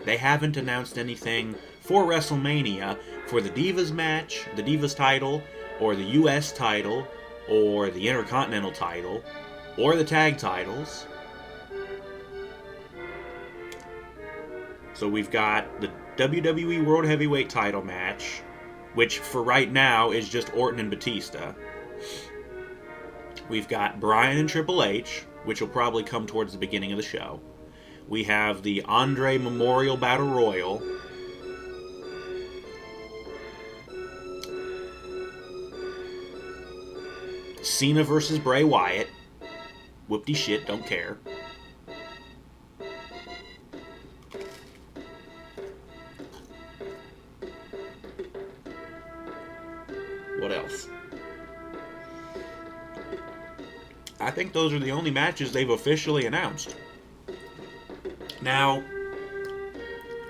They haven't announced anything for WrestleMania for the Divas match, the Divas title, or the US title, or the Intercontinental title, or the tag titles. So we've got the WWE World Heavyweight title match, which for right now is just Orton and Batista. We've got Bryan and Triple H, which will probably come towards the beginning of the show. We have the Andre Memorial Battle Royal. Cena versus Bray Wyatt. Whoop-de shit, don't care. What else? I think those are the only matches they've officially announced. Now,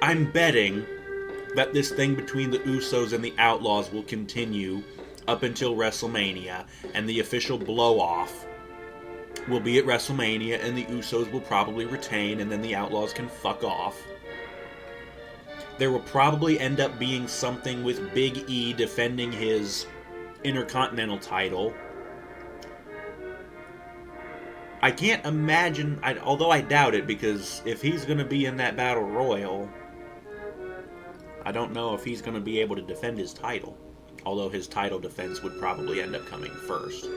I'm betting that this thing between the Usos and the Outlaws will continue up until WrestleMania, and the official blow-off will be at WrestleMania, and the Usos will probably retain, and then the Outlaws can fuck off. There will probably end up being something with Big E defending his Intercontinental title. I can't imagine, although I doubt it, because if he's going to be in that Battle Royal, I don't know if he's going to be able to defend his title. Although his title defense would probably end up coming first.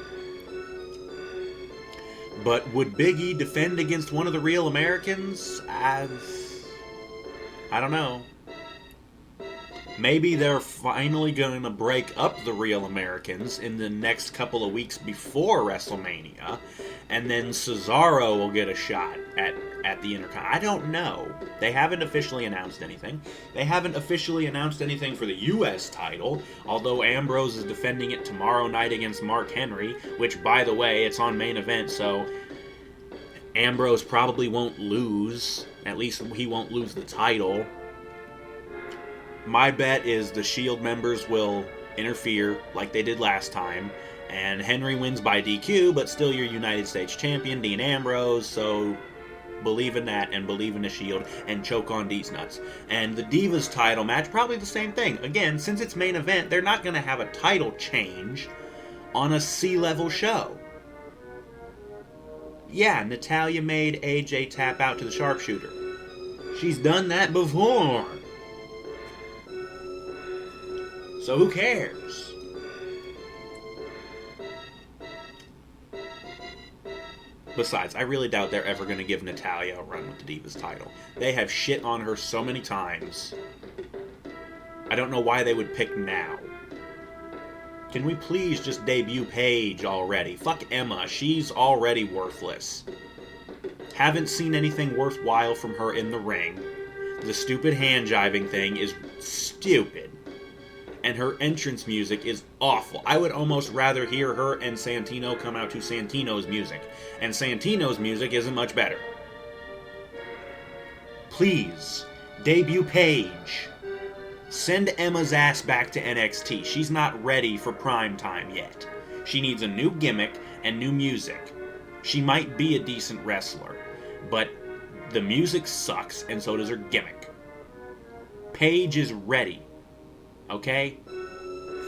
But would Big E defend against one of the Real Americans? I don't know. Maybe they're finally going to break up the Real Americans in the next couple of weeks before WrestleMania, and then Cesaro will get a shot at the Intercontinental. I don't know. They haven't officially announced anything. They haven't officially announced anything for the US title, although Ambrose is defending it tomorrow night against Mark Henry, which, by the way, it's on main event, so Ambrose probably won't lose. At least he won't lose the title. My bet is the Shield members will interfere like they did last time, and Henry wins by DQ, but still your United States champion, Dean Ambrose, so believe in that, and believe in the Shield, and choke on these nuts. And the Divas title match, probably the same thing. Again, since it's main event, they're not going to have a title change on a C-level show. Yeah, Natalya made AJ tap out to the sharpshooter. She's done that before. So who cares? Besides, I really doubt they're ever going to give Natalya a run with the Divas title. They have shit on her so many times. I don't know why they would pick now. Can we please just debut Paige already? Fuck Emma, she's already worthless. Haven't seen anything worthwhile from her in the ring. The stupid hand-jiving thing is stupid. And her entrance music is awful. I would almost rather hear her and Santino come out to Santino's music. And Santino's music isn't much better. Please, debut Paige. Send Emma's ass back to NXT. She's not ready for prime time yet. She needs a new gimmick and new music. She might be a decent wrestler, but the music sucks and so does her gimmick. Paige is ready. Okay?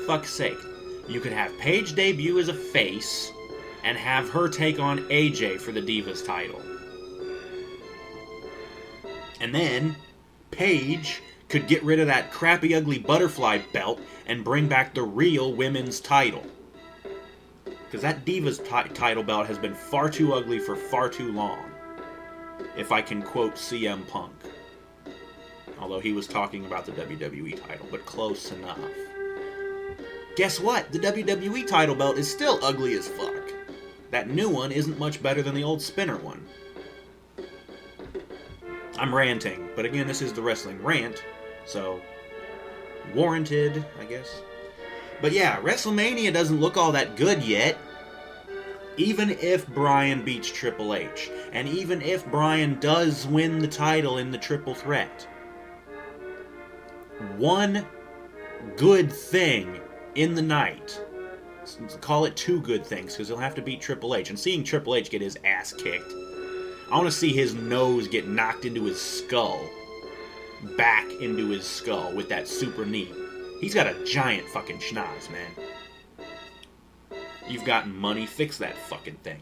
Fuck's sake. You could have Paige debut as a face and have her take on AJ for the Divas title. And then Paige could get rid of that crappy ugly butterfly belt and bring back the real women's title. Because that Divas title belt has been far too ugly for far too long. If I can quote CM Punk. Although he was talking about the WWE title, but close enough. Guess what? The WWE title belt is still ugly as fuck. That new one isn't much better than the old spinner one. I'm ranting, but again, this is the Wrestling Rant, so warranted, I guess. But yeah, WrestleMania doesn't look all that good yet. Even if Bryan beats Triple H, and even if Bryan does win the title in the triple threat, one good thing in the night, call it two good things, because he'll have to beat Triple H, and seeing Triple H get his ass kicked, I want to see his nose get knocked into his skull, back into his skull with that super knee. He's got a giant fucking schnoz, man. You've got money, fix that fucking thing.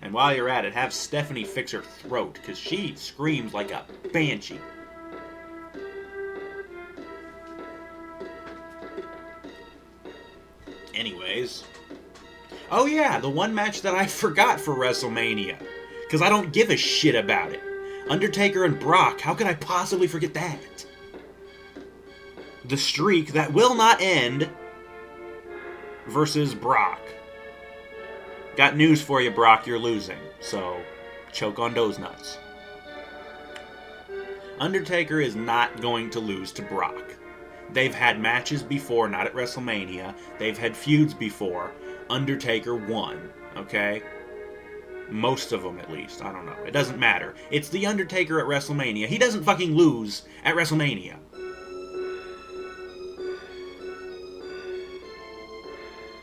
And while you're at it, have Stephanie fix her throat, because she screams like a banshee. Anyways. Oh yeah, the one match that I forgot for WrestleMania. Because I don't give a shit about it. Undertaker and Brock, how could I possibly forget that? The streak that will not end versus Brock. Got news for you, Brock, you're losing. So, choke on those nuts. Undertaker is not going to lose to Brock. They've had matches before, not at WrestleMania. They've had feuds before. Undertaker won, okay? Most of them, at least. I don't know. It doesn't matter. It's The Undertaker at WrestleMania. He doesn't fucking lose at WrestleMania.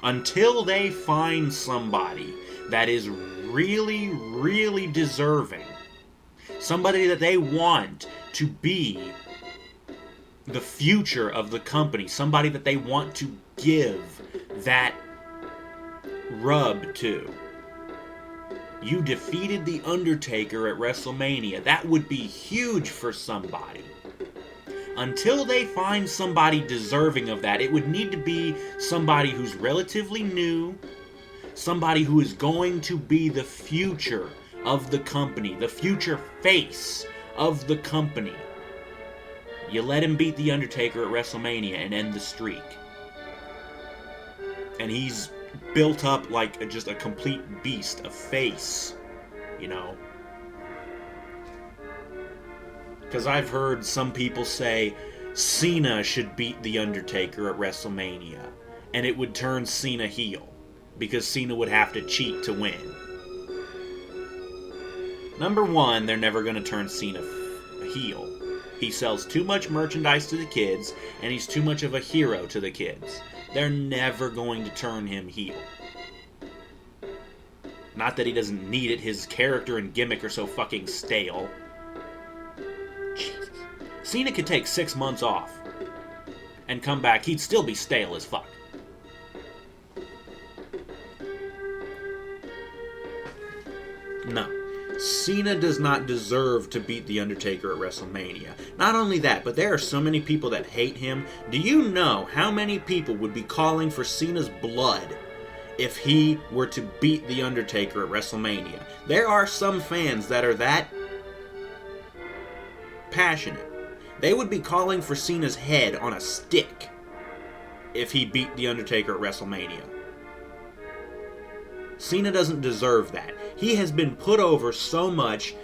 Until they find somebody that is really, really deserving. Somebody that they want to be the future of the company. Somebody that they want to give that rub to. You defeated The Undertaker at WrestleMania. That would be huge for somebody. Until they find somebody deserving of that, it would need to be somebody who's relatively new, somebody who is going to be the future of the company, the future face of the company. You let him beat The Undertaker at WrestleMania and end the streak. And he's built up like just a complete beast, a face, you know. Because I've heard some people say Cena should beat The Undertaker at WrestleMania, and it would turn Cena heel, because Cena would have to cheat to win. Number one, they're never going to turn Cena heel. He sells too much merchandise to the kids, and he's too much of a hero to the kids. They're never going to turn him heel. Not that he doesn't need it. His character and gimmick are so fucking stale. Jesus. Cena could take 6 months off and come back. He'd still be stale as fuck. No. Cena does not deserve to beat The Undertaker at WrestleMania. Not only that, but there are so many people that hate him. Do you know how many people would be calling for Cena's blood if he were to beat The Undertaker at WrestleMania? There are some fans that are that passionate. They would be calling for Cena's head on a stick if he beat The Undertaker at WrestleMania. Cena doesn't deserve that. He has been put over so much.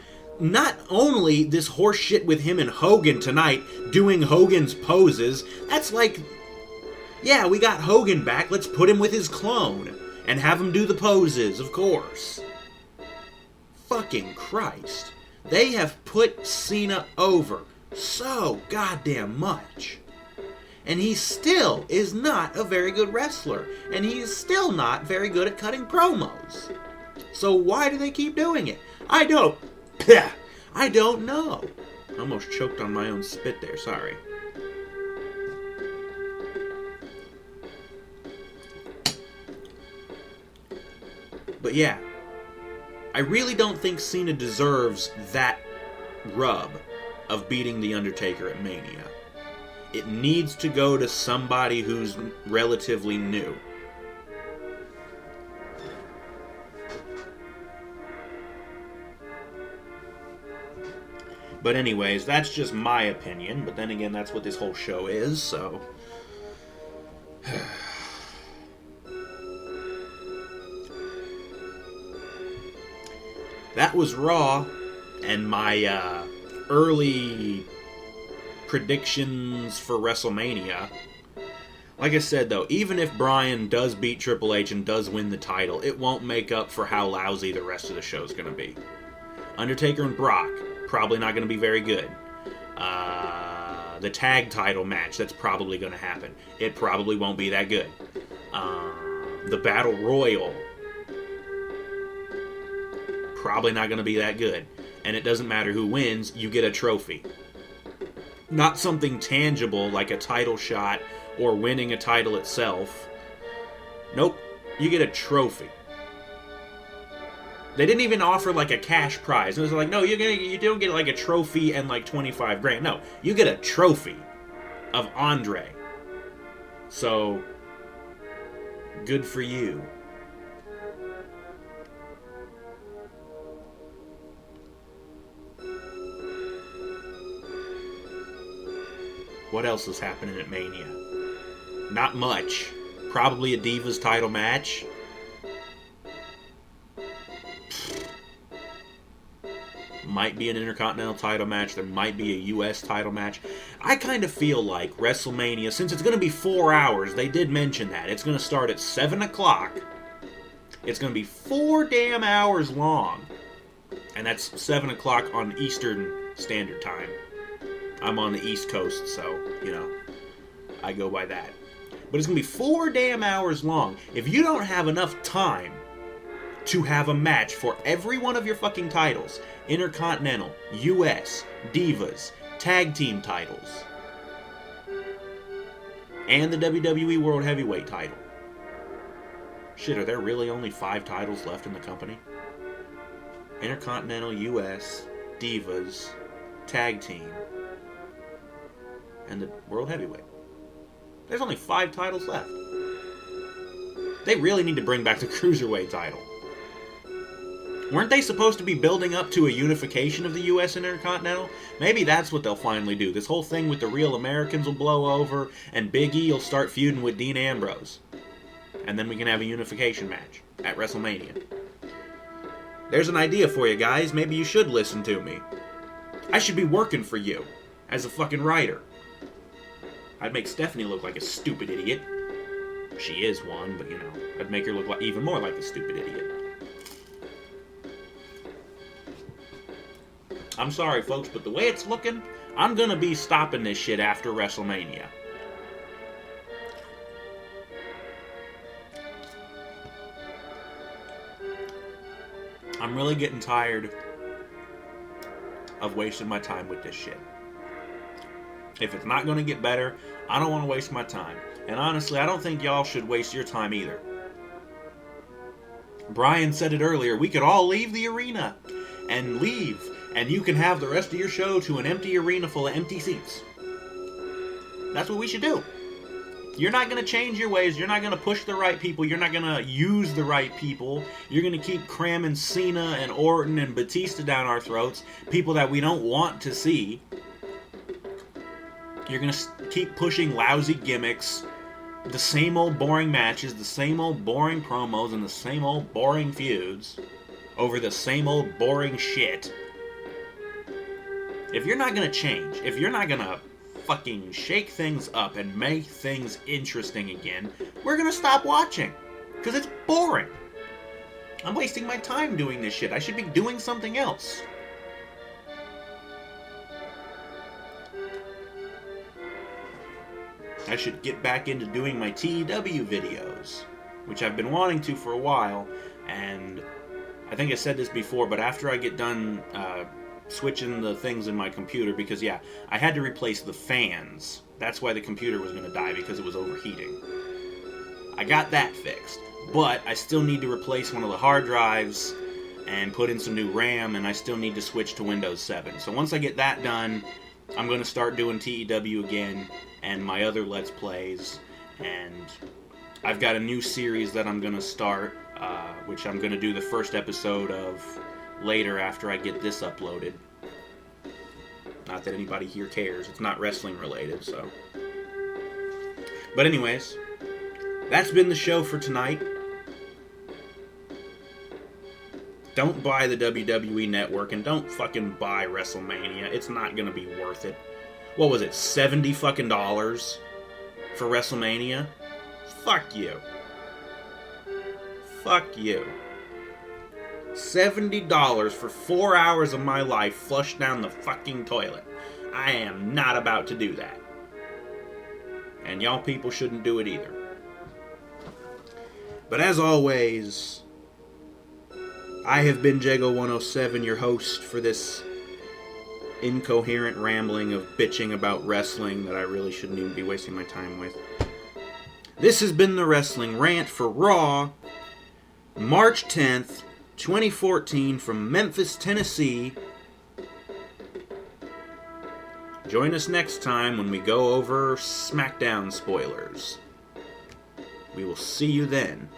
Not only this horse shit with him and Hogan tonight, doing Hogan's poses. That's like, yeah, we got Hogan back. Let's put him with his clone and have him do the poses, of course. Fucking Christ. They have put Cena over so goddamn much. And he still is not a very good wrestler. And he's still not very good at cutting promos. So why do they keep doing it? I don't know. I almost choked on my own spit there, sorry. But yeah, I really don't think Cena deserves that rub of beating The Undertaker at Mania. It needs to go to somebody who's relatively new. But anyways, that's just my opinion. But then again, that's what this whole show is, so... That was Raw, and my early predictions for WrestleMania. Like I said, though, even if Bryan does beat Triple H and does win the title, it won't make up for how lousy the rest of the show is going to be. Undertaker and Brock, probably not going to be very good. The tag title match, that's probably going to happen. It probably won't be that good. The Battle Royal, probably not going to be that good. And it doesn't matter who wins, you get a trophy. Not something tangible like a title shot or winning a title itself. Nope, you get a trophy. They didn't even offer like a cash prize. It was like, no, you don't get like a trophy and like 25 grand. No, you get a trophy of Andre. So, good for you. What else is happening at Mania? Not much. Probably a Divas title match. Might be an Intercontinental title match. There might be a US title match. I kind of feel like WrestleMania, since it's going to be 4 hours, they did mention that. It's going to start at 7 o'clock. It's going to be 4 damn hours long. And that's 7 o'clock on Eastern Standard Time. I'm on the East Coast, so, I go by that. But it's going to be 4 damn hours long. If you don't have enough time to have a match for every one of your fucking titles, Intercontinental, US, Divas, Tag Team titles, and the WWE World Heavyweight title. Shit, are there really only 5 titles left in the company? Intercontinental, US, Divas, Tag Team, and the World Heavyweight. There's only 5 titles left. They really need to bring back the Cruiserweight title. Weren't they supposed to be building up to a unification of the US Intercontinental? Maybe that's what they'll finally do. This whole thing with the Real Americans will blow over, and Big E will start feuding with Dean Ambrose. And then we can have a unification match at WrestleMania. There's an idea for you guys. Maybe you should listen to me. I should be working for you as a fucking writer. I'd make Stephanie look like a stupid idiot. She is one, but I'd make her look like even more like a stupid idiot. I'm sorry, folks, but the way it's looking, I'm gonna be stopping this shit after WrestleMania. I'm really getting tired of wasting my time with this shit. If it's not going to get better, I don't want to waste my time. And honestly, I don't think y'all should waste your time either. Brian said it earlier, we could all leave the arena and leave, and you can have the rest of your show to an empty arena full of empty seats. That's what we should do. You're not going to change your ways. You're not going to push the right people. You're not going to use the right people. You're going to keep cramming Cena and Orton and Batista down our throats, people that we don't want to see. You're going to keep pushing lousy gimmicks, the same old boring matches, the same old boring promos, and the same old boring feuds over the same old boring shit. If you're not going to change, if you're not going to fucking shake things up and make things interesting again, we're gonna stop watching. Because it's boring. I'm wasting my time doing this shit. I should be doing something else. I should get back into doing my TEW videos, which I've been wanting to for a while, and I think I said this before, but after I get done switching the things in my computer, because yeah, I had to replace the fans. That's why the computer was going to die, because it was overheating. I got that fixed, but I still need to replace one of the hard drives and put in some new RAM, and I still need to switch to Windows 7. So once I get that done, I'm going to start doing TEW again and my other Let's Plays, and I've got a new series that I'm going to start, which I'm going to do the first episode of later after I get this uploaded. Not that anybody here cares. It's not wrestling related, so. But anyways, that's been the show for tonight. Don't buy the WWE Network, and don't fucking buy WrestleMania. It's not gonna be worth it. What was it, $70 fucking dollars for WrestleMania? Fuck you. Fuck you. $70 for 4 hours of my life flushed down the fucking toilet. I am not about to do that. And y'all people shouldn't do it either. But as always, I have been jago107, your host for this incoherent rambling of bitching about wrestling that I really shouldn't even be wasting my time with. This has been the Wrestling Rant for Raw, March 10th, 2014, from Memphis, Tennessee. Join us next time when we go over SmackDown spoilers. We will see you then.